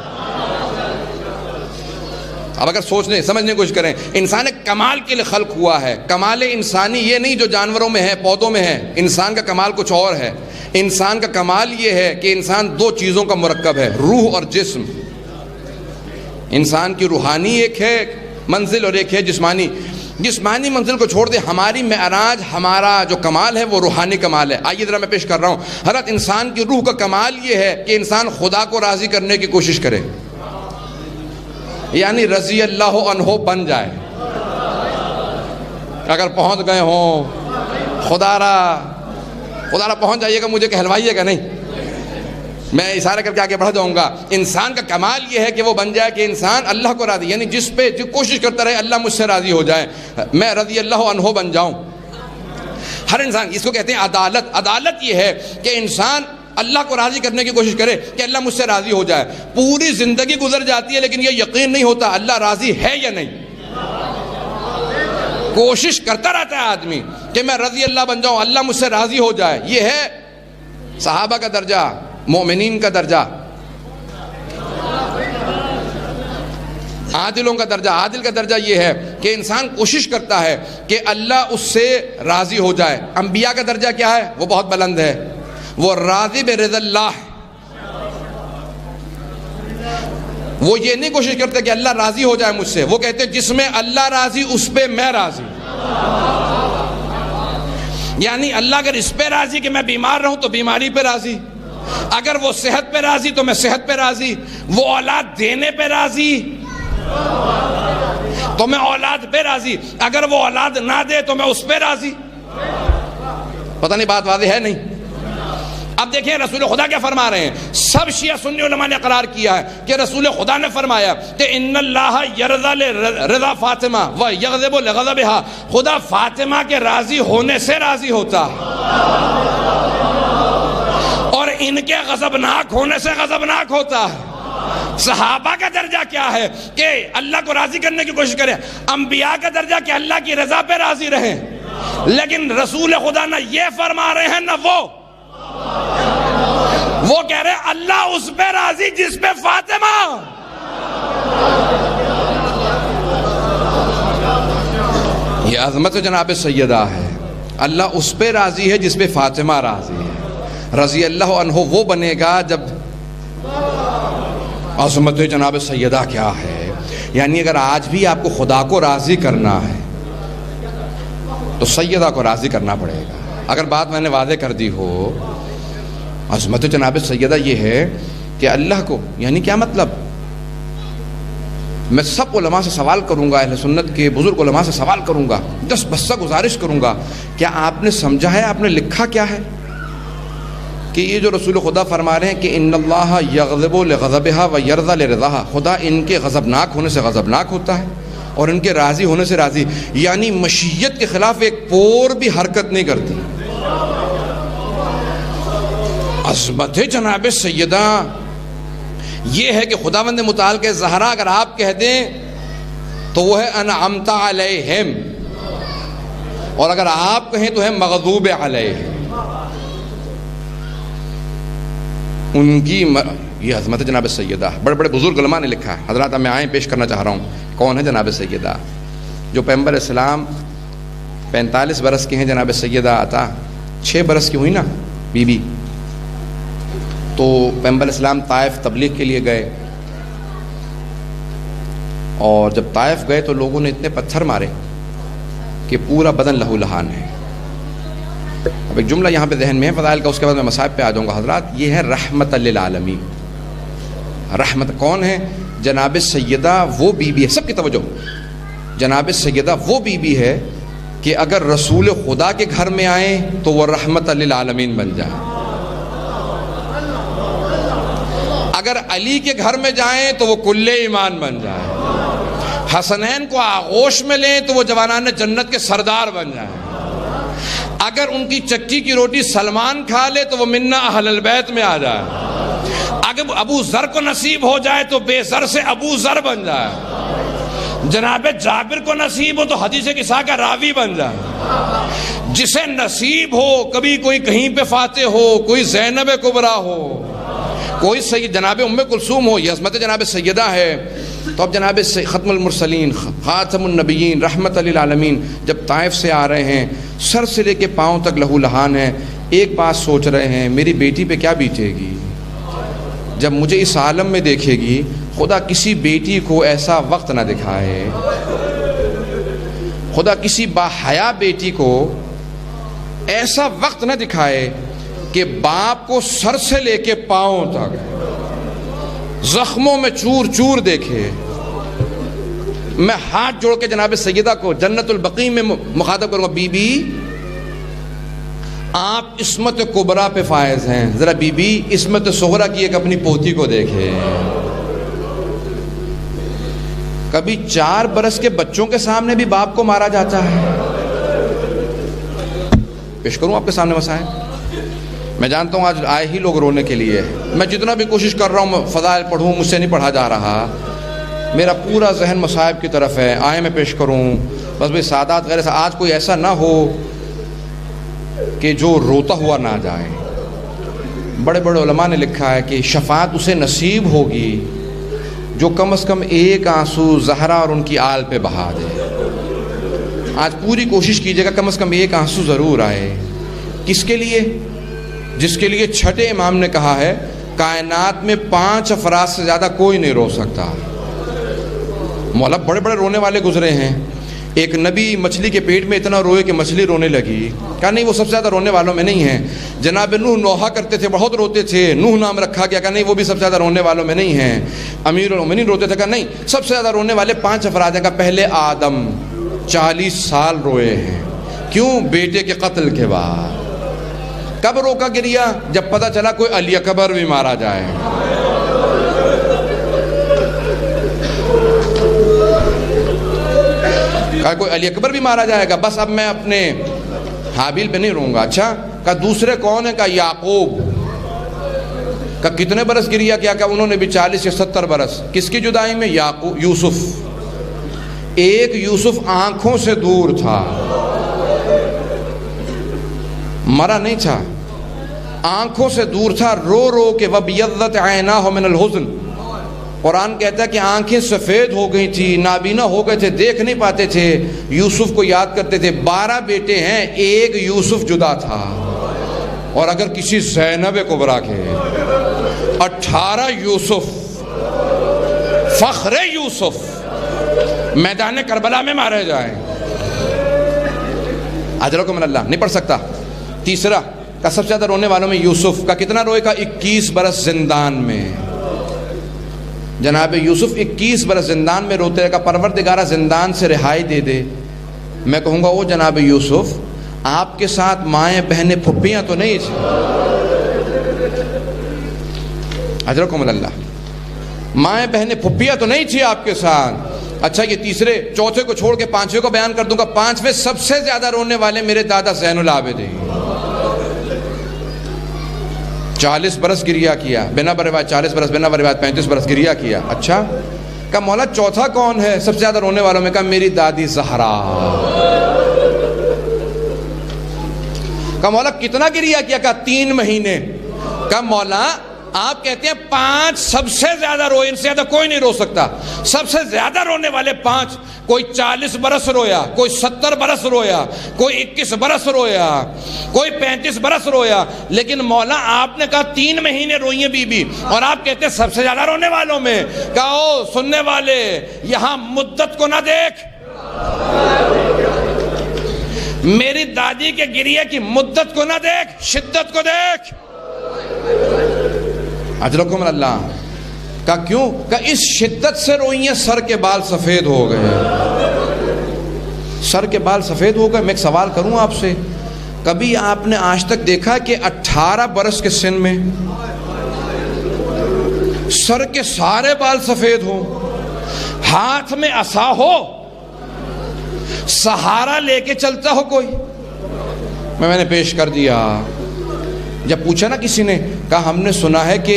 اب اگر سوچنے سمجھنے کی کوشش کریں، انسان ایک کمال کے لیے خلق ہوا ہے. کمال انسانی یہ نہیں جو جانوروں میں ہے، پودوں میں ہے. انسان کا کمال کچھ اور ہے. انسان کا کمال یہ ہے کہ انسان دو چیزوں کا مرکب ہے، روح اور جسم. انسان کی روحانی ایک ہے منزل اور ایک ہے جسمانی. جسمانی منزل کو چھوڑ دے، ہماری معراج، ہمارا جو کمال ہے وہ روحانی کمال ہے. آئیے ذرا میں پیش کر رہا ہوں. حضرت انسان کی روح کا کمال یہ ہے کہ انسان خدا کو راضی کرنے کی کوشش کرے، یعنی رضی اللہ عنہ بن جائے. اگر پہنچ گئے ہوں خدا را پہنچ جائیے گا، مجھے کہلوائیے گا نہیں، میں اشارہ کر کے آگے بڑھ جاؤں گا. انسان کا کمال یہ ہے کہ وہ بن جائے کہ انسان اللہ کو راضی، یعنی جس پہ جو کوشش کرتا رہے اللہ مجھ سے راضی ہو جائے، میں رضی اللہ عنہ بن جاؤں. ہر انسان، اس کو کہتے ہیں عدالت. عدالت یہ ہے کہ انسان اللہ کو راضی کرنے کی کوشش کرے کہ اللہ مجھ سے راضی ہو جائے. پوری زندگی گزر جاتی ہے لیکن یہ یقین نہیں ہوتا اللہ راضی ہے یا نہیں. کوشش کرتا رہتا ہے آدمی کہ میں رضی اللہ بن جاؤں, اللہ مجھ سے راضی ہو جائے. یہ ہے صحابہ کا درجہ, مومنین کا درجہ, عادلوں کا درجہ. عادل کا درجہ یہ ہے کہ انسان کوشش کرتا ہے کہ اللہ اس سے راضی ہو جائے. انبیاء کا درجہ کیا ہے؟ وہ بہت بلند ہے, وہ راضی برضا اللہ. وہ یہ نہیں کوشش کرتے کہ اللہ راضی ہو جائے مجھ سے, وہ کہتے جس میں اللہ راضی اس پہ میں راضی. یعنی اللہ اگر اس پہ راضی کہ میں بیمار رہوں تو بیماری پہ راضی, اگر وہ صحت پہ راضی تو میں صحت پہ راضی, وہ اولاد دینے پہ راضی تو میں اولاد پہ راضی, اگر وہ اولاد نہ دے تو میں اس پہ راضی. پتہ نہیں بات واضح ہے نہیں؟ اب دیکھیں رسول خدا کیا فرما رہے ہیں. سب شیعہ سنی علماء نے اقرار کیا ہے کہ رسول خدا نے فرمایا کہ ان اللہ یرضی لرضا فاطمہ و یغضب لغضبها, خدا فاطمہ کے راضی ہونے سے راضی ہوتا اور ان کے غضبناک ہونے سے غضبناک ہوتا ہے. صحابہ کا درجہ کیا ہے کہ اللہ کو راضی کرنے کی کوشش کریں. انبیاء کا درجہ کہ اللہ کی رضا پہ راضی رہیں. لیکن رسول خدا نہ یہ فرما رہے ہیں نہ وہ کہہ رہے ہیں اللہ اس پہ راضی جس پہ فاطمہ. یہ عظمت جناب سیدہ ہے. اللہ اس پہ راضی ہے جس پہ فاطمہ راضی ہے. رضی اللہ عنہ وہ بنے گا جب عظمت جناب سیدہ کیا ہے. یعنی اگر آج بھی آپ کو خدا کو راضی کرنا ہے تو سیدہ کو راضی کرنا پڑے گا. اگر بات میں نے واضح کر دی ہو, عظمت جناب سیدہ یہ ہے کہ اللہ کو, یعنی کیا مطلب, میں سب علماء سے سوال کروں گا, اہل سنت کے بزرگ علماء سے سوال کروں گا, دس بستہ گزارش کروں گا, کیا آپ نے سمجھا ہے, آپ نے لکھا کیا ہے کہ یہ جو رسول خدا فرما رہے ہیں کہ ان اللہ یغضب لغضبها و یرضی لرضاها, خدا ان کے غضبناک ہونے سے غضبناک ہوتا ہے اور ان کے راضی ہونے سے راضی. یعنی مشیت کے خلاف ایک پور بھی حرکت نہیں کرتی. عظمت جناب سیدہ یہ ہے کہ خداوند متعال کے زہرا اگر آپ کہہ دیں تو وہ ہے انعمت علیہم, اور اگر آپ کہیں تو ہے مغضوب علیہم. ان کی یہ عظمت جناب سیدہ. بڑے بڑے بزرگ علماء نے لکھا ہے. حضرات میں آئیں پیش کرنا چاہ رہا ہوں کون ہے جناب سیدہ. جو پیغمبر اسلام 45 برس کی ہیں جناب سیدہ عطا 6 برس کی ہوئی نا بی بی, تو پیغمبر اسلام طائف تبلیغ کے لیے گئے, اور جب طائف گئے تو لوگوں نے اتنے پتھر مارے کہ پورا بدن لہو لہان ہے. اب ایک جملہ یہاں پہ ذہن میں ہے فضائل کا, اس کے بعد میں مصائب پہ آ جاؤں گا. حضرات یہ ہے رحمت للعالمین. رحمت کون ہے؟ جناب سیدہ وہ بی بی ہے, سب کی توجہ, جناب سیدہ وہ بی بی ہے کہ اگر رسول خدا کے گھر میں آئیں تو وہ رحمت للعالمین بن جائے, اگر علی کے گھر میں جائیں تو وہ کل ایمان بن جائے, حسنین کو آغوش میں لیں تو وہ جوانان جنت کے سردار بن جائیں, اگر ان کی چکی کی روٹی سلمان کھا لے تو وہ منا اہل البیت میں آ جائے, اگر ابو ذر کو نصیب ہو جائے تو بے ذر سے ابو ذر بن جائے, جناب جابر کو نصیب ہو تو حدیث قصہ کا راوی بن جائے, جسے نصیب ہو کبھی کوئی کہیں پہ فاتح ہو, کوئی زینب کبریٰ ہو, کوئی سید جناب ام کلثوم ہو. یہ عظمت جناب سیدہ ہے. تو اب جناب ختم المرسلین خاتم النبیین رحمت للعالمین جب طائف سے آ رہے ہیں, سر سے لے کے پاؤں تک لہو لہان ہیں, ایک بات سوچ رہے ہیں میری بیٹی پہ کیا بیتے گی جب مجھے اس عالم میں دیکھے گی. خدا کسی بیٹی کو ایسا وقت نہ دکھائے, خدا کسی باحیا بیٹی کو ایسا وقت نہ دکھائے کہ باپ کو سر سے لے کے پاؤں تک زخموں میں چور چور دیکھے. میں ہاتھ جوڑ کے جناب سیدہ کو جنت البقیع میں مخاطب کروں گا, بی بی آپ عصمت کبریٰ پہ فائز ہیں, ذرا بی بی عصمت صغریٰ کی ایک اپنی پوتی کو دیکھے. کبھی 4 برس کے بچوں کے سامنے بھی باپ کو مارا جاتا ہے. پیش کروں آپ کے سامنے مسائل. میں جانتا ہوں آج آئے ہی لوگ رونے کے لیے, میں جتنا بھی کوشش کر رہا ہوں فضائل پڑھوں, مجھ سے نہیں پڑھا جا رہا, میرا پورا ذہن مصائب کی طرف ہے. آئے میں پیش کروں بس بھائی سادات غیر آج کوئی ایسا نہ ہو کہ جو روتا ہوا نہ جائے. بڑے بڑے علماء نے لکھا ہے کہ شفاعت اسے نصیب ہوگی جو کم از کم ایک آنسو زہرا اور ان کی آل پہ بہا دے. آج پوری کوشش کیجیے گا کم از کم ایک آنسو ضرور آئے. کس کے لیے؟ جس کے لیے چھٹے امام نے کہا ہے کائنات میں 5 افراد سے زیادہ کوئی نہیں رو سکتا. مولا بڑے بڑے رونے والے گزرے ہیں. ایک نبی مچھلی کے پیٹ میں اتنا روئے کہ مچھلی رونے لگی. کہا نہیں وہ سب سے زیادہ رونے والوں میں نہیں ہیں. جناب نوح نوحہ کرتے تھے, بہت روتے تھے, نوح نام رکھا گیا. کہا نہیں وہ بھی سب سے زیادہ رونے والوں میں نہیں ہیں. امیر المومنین روتے تھے. کہا نہیں سب سے زیادہ رونے والے 5 افراد ہیں. کہا پہلے آدم 40 سال روئے ہیں. کیوں؟ بیٹے کے قتل کے بعد. کب روکا گریا؟ جب پتہ چلا کوئی علی اکبر بھی مارا جائے. کہا کوئی علی اکبر بھی مارا جائے گا, بس اب میں اپنے حابیل پہ نہیں رہوں گا. اچھا, کہا دوسرے کون ہیں؟ کہا یعقوب. کہا کتنے برس گریا کیا؟ کہا انہوں نے بھی 40 یا 70 برس. کس کی جدائی میں؟ یوسف. ایک یوسف آنکھوں سے دور تھا, مرا نہیں تھا, آنکھوں سے دور تھا, رو رو کے وَبْيَضَّتْ عَيْنَاهُ مِنَ الْحُزْنِ. قرآن کہتا ہے کہ آنکھیں سفید ہو گئی تھی, نابینا ہو گئے تھے, دیکھ نہیں پاتے تھے. یوسف کو یاد کرتے تھے. 12 بیٹے ہیں, ایک یوسف جدا تھا. اور اگر کسی زینب کبریٰ کے 18 یوسف, فخر یوسف میدان کربلا میں مارے جائیں, اجرکم من اللہ, نہیں پڑھ سکتا. تیسرا کا سب سے زیادہ رونے والوں میں یوسف. کا کتنا روئے؟ کا 21 برس زندان میں. جناب یوسف 21 برس زندان میں روتے رہے. کا پروردگارہ زندان سے رہائی دے دے. میں کہوں گا او جناب یوسف, آپ کے ساتھ مائیں بہنیں پھپھیاں تو نہیں تھیں؟ اجرکم من اللہ, مائیں بہنیں پھپھیاں تو نہیں تھی آپ کے ساتھ. اچھا یہ تیسرے, چوتھے کو چھوڑ کے 5ویں کو بیان کر دوں گا. 5ویں سب سے زیادہ رونے والے میرے دادا زین العابدین. 40 برس گریا کیا, بنا بروایت 40 برس, بنا بروایت 35 برس گریا کیا. اچھا, کہا مولا چوتھا کون ہے سب سے زیادہ رونے والوں میں؟ کہا میری دادی زہرا. کہا مولا کتنا گریا کیا؟ کہا 3 مہینے. کہا مولا آپ کہتے ہیں 5 سب سے زیادہ روئے, ان سے زیادہ کوئی نہیں رو سکتا. سب سے زیادہ رونے والے 5, کوئی 40 برس رویا, کوئی 70 برس رویا, کوئی 21 برس رویا, کوئی 35 برس رویا. لیکن مولا آپ نے کہا 3 مہینے روئی ہیں بی بی, اور آپ کہتے ہیں سب سے زیادہ رونے والوں میں. کہا او سننے والے, یہاں مدت کو نہ دیکھ, میری دادی کے گریے کی مدت کو نہ دیکھ, شدت کو دیکھ. اجرکم من اللہ. کہا کیوں؟ کہا اس شدت سے روئی ہیں سر کے بال سفید ہو گئے. سر کے بال سفید ہو گئے. میں ایک سوال کروں آپ سے, کبھی آپ نے آج تک دیکھا کہ 18 برس کے سن میں سر کے سارے بال سفید ہو, ہاتھ میں عصا ہو, سہارا لے کے چلتا ہو کوئی؟ میں نے پیش کر دیا. جب پوچھا نا کسی نے, کہا ہم نے سنا ہے کہ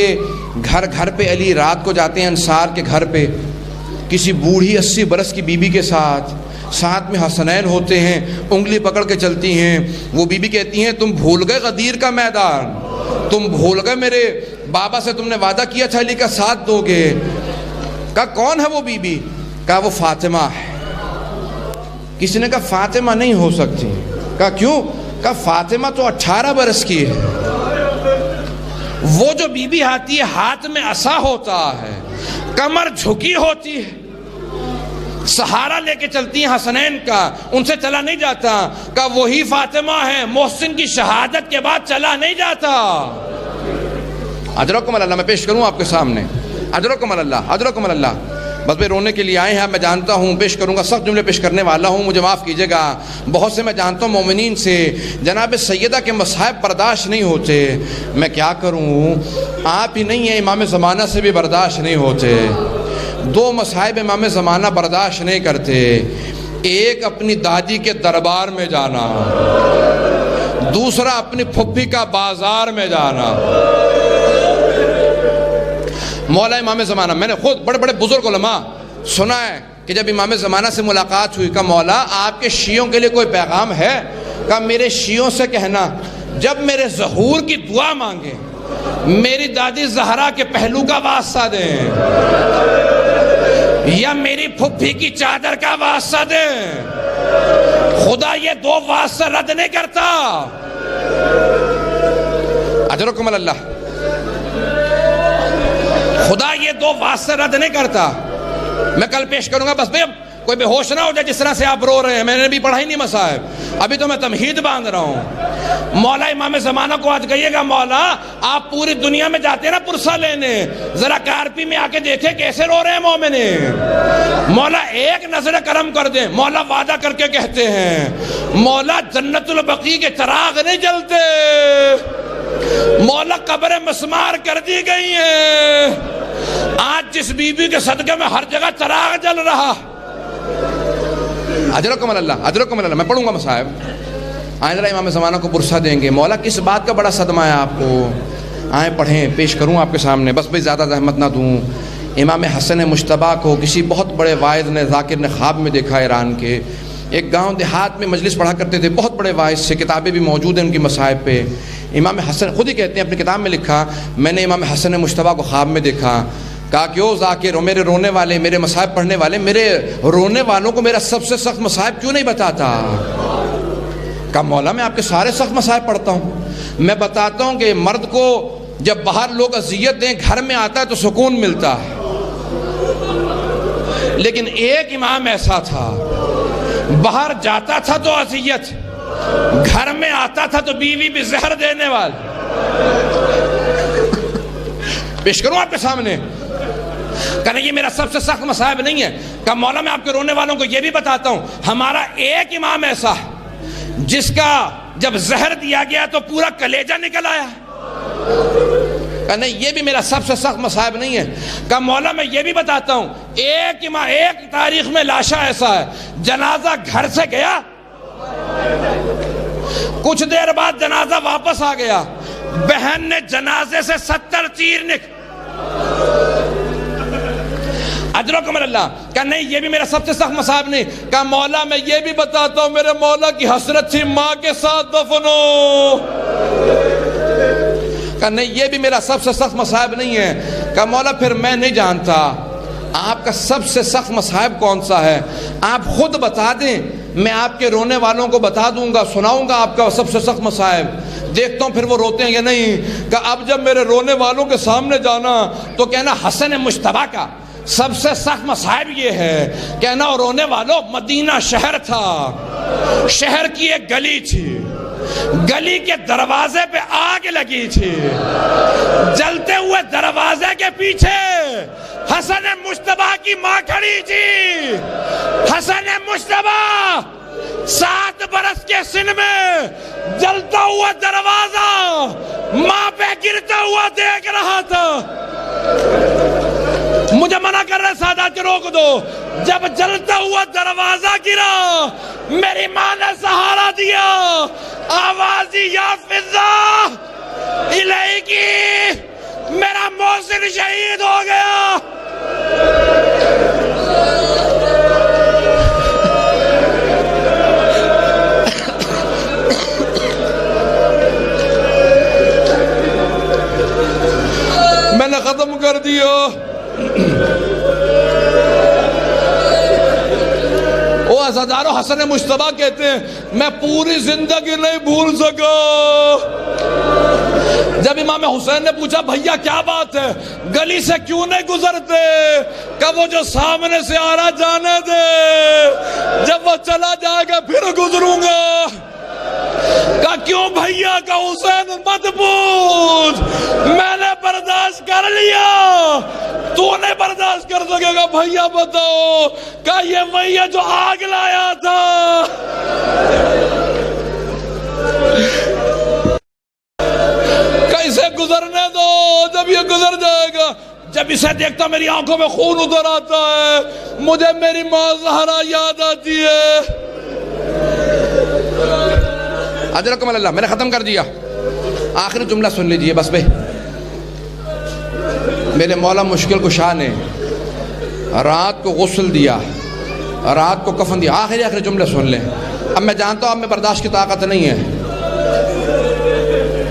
گھر گھر پہ علی رات کو جاتے ہیں انصار کے گھر پہ, کسی بوڑھی 80 برس کی بی بی کے ساتھ, ساتھ میں حسنین ہوتے ہیں, انگلی پکڑ کے چلتی ہیں. وہ بی بی کہتی ہیں تم بھول گئے غدیر کا میدان, تم بھول گئے میرے بابا سے تم نے وعدہ کیا تھا علی کا ساتھ دو گے. کہا کون ہے وہ بی بی؟ کہا وہ فاطمہ ہے. کسی نے کہا فاطمہ نہیں ہو سکتی. کہا کیوں؟ کہا فاطمہ تو 18 برس کی ہے. وہ جو بی بی آتی ہے ہاتھ میں عصا ہوتا ہے, کمر جھکی ہوتی ہے, سہارا لے کے چلتی ہیں حسنین کا, ان سے چلا نہیں جاتا. کہا وہی فاطمہ ہے, محسن کی شہادت کے بعد چلا نہیں جاتا. اجرکم اللہ, میں پیش کروں آپ کے سامنے. اجرکم اللہ, اجرکم اللہ. بس میں رونے کے لیے آئے ہیں, میں جانتا ہوں پیش کروں گا, سخت جملے پیش کرنے والا ہوں, مجھے معاف کیجیے گا. بہت سے میں جانتا ہوں مومنین سے جناب سیدہ کے مصائب برداشت نہیں ہوتے. میں کیا کروں, آپ ہی نہیں ہیں, امام زمانہ سے بھی برداشت نہیں ہوتے. 2 مصائب امام زمانہ برداشت نہیں کرتے. ایک اپنی دادی کے دربار میں جانا, دوسرا اپنی پھپھی کا بازار میں جانا. مولا امام زمانہ, میں نے خود بڑے بڑے بزرگ علماء سنا ہے کہ جب امام زمانہ سے ملاقات ہوئی، کہا مولا آپ کے شیعوں کے لیے کوئی پیغام ہے؟ کہا میرے شیعوں سے کہنا جب میرے ظہور کی دعا مانگیں میری دادی زہرا کے پہلو کا واسطہ دیں یا میری پھپھی کی چادر کا واسطہ دیں، خدا یہ دو واسطہ رد نہیں کرتا۔ اجرکم اللہ، خدا یہ دو واسطہ رد نہیں کرتا۔ میں کل پیش کروں گا، بس بھئی کوئی بے ہوش نہ ہو جائے جس طرح سے آپ رو رہے ہیں، میں نے بھی پڑھا ہی نہیں مصائب، ابھی تو میں تمہید باندھ رہا ہوں۔ مولا امام زمانہ کو آج کہیے گا مولا آپ پوری دنیا میں جاتے ہیں نا پرسہ لینے، ذرا کارپی میں آ کے دیکھیں کیسے رو رہے ہیں مومن، مولا ایک نظر کرم کر دیں۔ مولا وعدہ کر کے کہتے ہیں مولا جنت البقیع کے چراغ نہیں جلتے، مولا قبر مسمار کر دی گئی ہیں، آج جس بی بی کے صدقے میں ہر جگہ چراغ جل رہا۔ اجرکم اللہ، اجرکم اللہ، میں پڑھوں گا مصائب، آئیں ذرا امام زمانہ کو پرسہ دیں گے۔ مولا کس بات کا بڑا صدمہ ہے آپ کو؟ آئیں پڑھیں، پیش کروں آپ کے سامنے، بس بھئی زیادہ زحمت نہ دوں۔ امام حسن مجتبیٰ کو کسی بہت بڑے واعظ نے، ذاکر نے خواب میں دیکھا، ایران کے ایک گاؤں دیہات میں مجلس پڑھا کرتے تھے، بہت بڑے واعظ سے، کتابیں بھی موجود ہیں ان کی مصائب پہ۔ امام حسن خود ہی کہتے ہیں اپنی کتاب میں لکھا، میں نے امام حسن مجتبیٰ کو خواب میں دیکھا، کہا کہ او ذاکر، او میرے رونے والے، میرے مصائب پڑھنے والے، میرے رونے والوں کو میرا سب سے سخت مصائب کیوں نہیں بتاتا؟ کہا مولا میں آپ کے سارے سخت مصائب پڑھتا ہوں، میں بتاتا ہوں کہ مرد کو جب باہر لوگ اذیت دیں گھر میں آتا ہے تو سکون ملتا ہے، لیکن ایک امام ایسا تھا باہر جاتا تھا تو اذیت، گھر میں آتا تھا تو بیوی بھی زہر دینے والی۔ پیش کروں آپ کے سامنے، کہنا یہ میرا سب سے سخت مصائب نہیں ہے۔ کہا مولا میں آپ کے رونے والوں کو یہ بھی بتاتا ہوں، ہمارا ایک امام ایسا ہے جس کا جب زہر دیا گیا تو پورا کلیجہ نکل آیا۔ کہا نہیں یہ بھی میرا سب سے سخت مصائب نہیں ہے۔ کہا مولا میں یہ بھی بتاتا ہوں، ایک تاریخ میں لاشا ایسا ہے، جنازہ گھر سے گیا، کچھ دیر بعد جنازہ واپس آ گیا، بہن نے جنازے سے 70 تیر اجرکم اللہ۔ کہا نہیں یہ بھی میرا سب سے سخت مصائب نہیں۔ کہا مولا میں یہ بھی بتاتا ہوں، میرے مولا کی حسرت تھی ماں کے ساتھ دفن ہو۔ کہا نہیں یہ بھی میرا سب سے سخت مصائب نہیں ہے۔ کہا مولا پھر میں نہیں جانتا آپ کا سب سے سخت مصائب کون سا ہے، آپ خود بتا دیں، میں آپ کے رونے والوں کو بتا دوں گا، سناؤں گا آپ کا سب سے سخت مصائب، دیکھتا ہوں پھر وہ روتے ہیں یا نہیں۔ کہ اب جب میرے رونے والوں کے سامنے جانا تو کہنا حسن مجتبیٰ کا سب سے سخت مصائب یہ ہے، کہنا اور رونے والوں مدینہ شہر تھا، شہر کی ایک گلی تھی، گلی کے دروازے پہ آگ لگی تھی، جلتے ہوئے دروازے کے پیچھے حسن مجتبیٰ کی ماں کھڑی تھی۔ حسن مجتبیٰ 7 برس کے سن میں جلتا ہوا دروازہ ماں پہ گرتا ہوا دیکھ رہا تھا۔ مجھے منع کر رہے سادات کے روک دو، جب جلتا ہوا دروازہ گرا میری ماں نے سہارا دیا، آوازی یا فضا الیکی، میرا محسن شہید ہو گیا۔ میں نے ختم کر دیا۔ وہ عزادارو حسن مجتبیٰ کہتے ہیں میں پوری زندگی نہیں بھول سکا۔ جب امام حسین نے پوچھا بھیا کیا بات ہے، گلی سے کیوں نہیں گزرتے؟ کہ وہ جو سامنے سے آ رہا جانے دے، جب وہ چلا جائے گا پھر گزروں گا۔ کہا کیوں بھیا؟ کا حسین مت پوچھ، میں نے برداشت کر لیا، تو نہیں برداشت کر سکے گا، بھیا بتاؤ۔ کہا یہ وہی ہے جو آگ لایا تھا۔ کیسے گزرنے دو، جب یہ گزر جائے گا۔ جب اسے دیکھتا میری آنکھوں میں خون اتر آتا ہے، مجھے میری ماں زہرا یاد آتی ہے۔ اجرکم اللہ، میں نے ختم کر دیا۔ آخری جملہ سن لیجئے بس بے، میرے مولا مشکل کشا نے رات کو غسل دیا، رات کو کفن دیا. آخری جملے سن لیں. اب میں جانتا ہوں آپ میں برداشت کی طاقت نہیں ہے.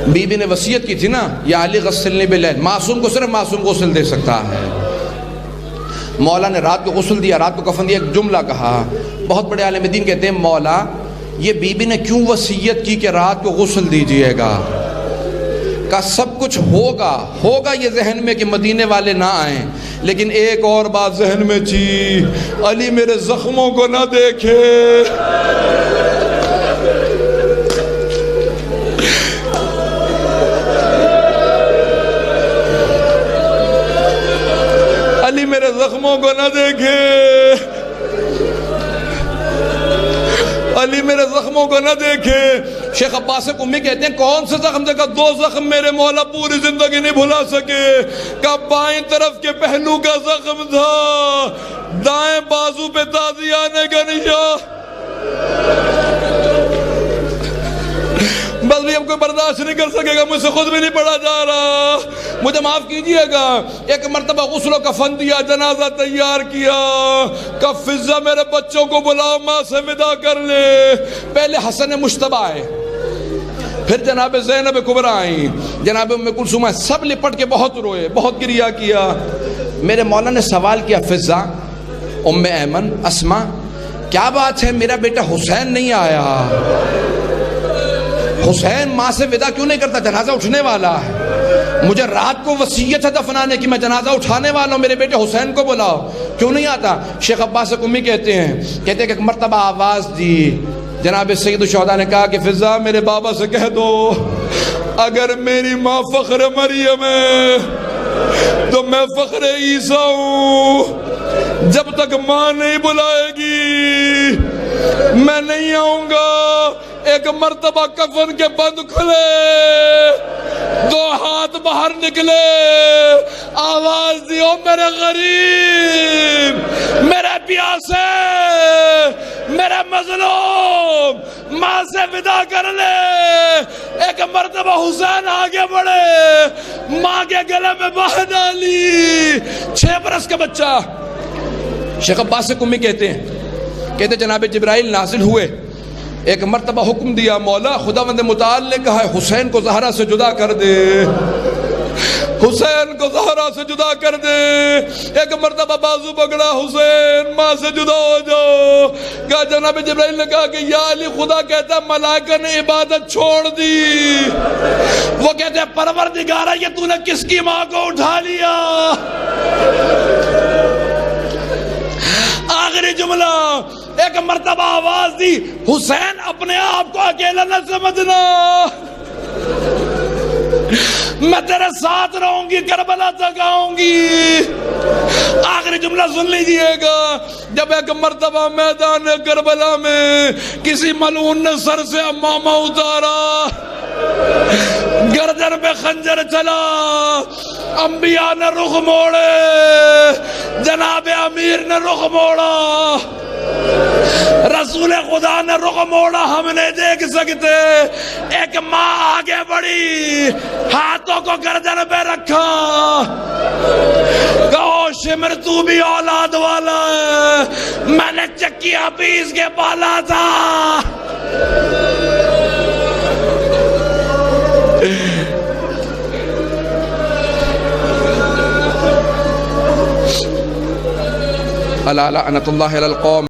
بی بی نے وصیت کی تھی نا, یا علی غسلنی باللیل. معصوم کو صرف معصوم غسل دے سکتا ہے. مولا نے رات کو غسل دیا, رات کو کفن دیا. ایک جملہ کہا, بہت بڑے عالم دین کہتے ہیں مولا یہ بی بی نے کیوں وصیت کی کہ رات کو غسل دیجئے گا؟ کا سب کچھ ہوگا یہ ذہن میں کہ مدینے والے نہ آئیں, لیکن ایک اور بات ذہن میں تھی, علی میرے زخموں کو نہ دیکھے. علی میرے زخموں کو نہ دیکھے, علی میرے زخموں کو نہ دیکھے. شیخ عباس قمی کہتے ہیں کون سے زخم دیکھا؟ 2 زخم میرے مولا پوری زندگی نہیں بھلا سکے. کہ بائیں طرف کے پہلو کا زخم تھا, دائیں بازو پہ تازیانے کا نشان. بس بھی اب کوئی برداشت نہیں کر سکے گا, مجھ سے خود بھی نہیں پڑھا جا رہا, مجھے معاف کیجئے گا. ایک مرتبہ غسل و کفن دیا, جنازہ تیار کیا, کہ فضہ میرے بچوں کو بلاؤ, ماں سے ودا کر لے. پہلے حسن مشتبہ آئے, پھر جناب زینب کبریٰ آئیں, جناب ام کلثوم آئیں. سب لپٹ کے بہت روئے, بہت گریہ کیا. میرے مولا نے سوال کیا, فضہ, ام ایمن, اسما, کیا بات ہے میرا بیٹا حسین نہیں آیا؟ حسین ماں سے ودا کیوں نہیں کرتا؟ جنازہ اٹھنے والا ہے. مجھے رات کو وصیت ہے دفنانے کی, میں جنازہ اٹھانے والا ہوں, میرے بیٹے حسین کو بلاؤ, کیوں نہیں آتا؟ شیخ عباس قمی کہتے ہیں کہ ایک مرتبہ آواز دی. جناب سید الشہداء نے کہا کہ فضہ میرے بابا سے کہہ دو اگر میری ماں فخر مریم ہے تو میں فخر عیسیٰ ہوں. جب تک ماں نہیں بلائے گی میں نہیں آؤں گا. ایک مرتبہ کفن کے بند کھلے, 2 ہاتھ باہر نکلے, آواز دی, او میرے غریب, میرے پیاسے, میرے مظلوم, ماں سے ودا کر لے. ایک مرتبہ حسین آگے بڑھے, ماں کے گلے میں باہ ڈالی, 6 برس کا بچہ. شیخ عباس قمی کہتے ہیں جناب جبرائیل نازل ہوئے, ایک مرتبہ حکم دیا, مولا خداوند متعال نے کہا ہے حسین کو زہرا سے جدا کر دے, حسین کو زہرا سے جدا کر دے. ایک مرتبہ بازو پکڑا, حسین ماں سے جدا ہو جاؤ. کہا جناب جبرائیل نے کہا کہ یا علی خدا کہتا ہے ملائکہ نے عبادت چھوڑ دی. وہ کہتے ہیں پروردگارہ یہ تو نے کس کی ماں کو اٹھا لیا؟ آخری جملہ, ایک مرتبہ آواز دی, حسین اپنے آپ کو اکیلا نہ سمجھنا, میں تیرے ساتھ رہوں گی, کربلا تک آؤں گی. آخری جملہ سن لیجئے گا, جب ایک مرتبہ میدان کربلا میں کسی ملعون نے سر سے امامہ اتارا, گردن پہ خنجر چلا, انبیاء نے رخ موڑے, جناب امیر نے رخ موڑا, رسول خدا نے رخ موڑا, ہم نہیں دیکھ سکتے. ایک ماں آگے بڑھی, ہاتھوں کو گردن پہ رکھا, کہو شمر تو بھی اولاد والا ہے, میں نے چکیاں پیس کے پالا تھا. الا لعنت اللہ علی القوم.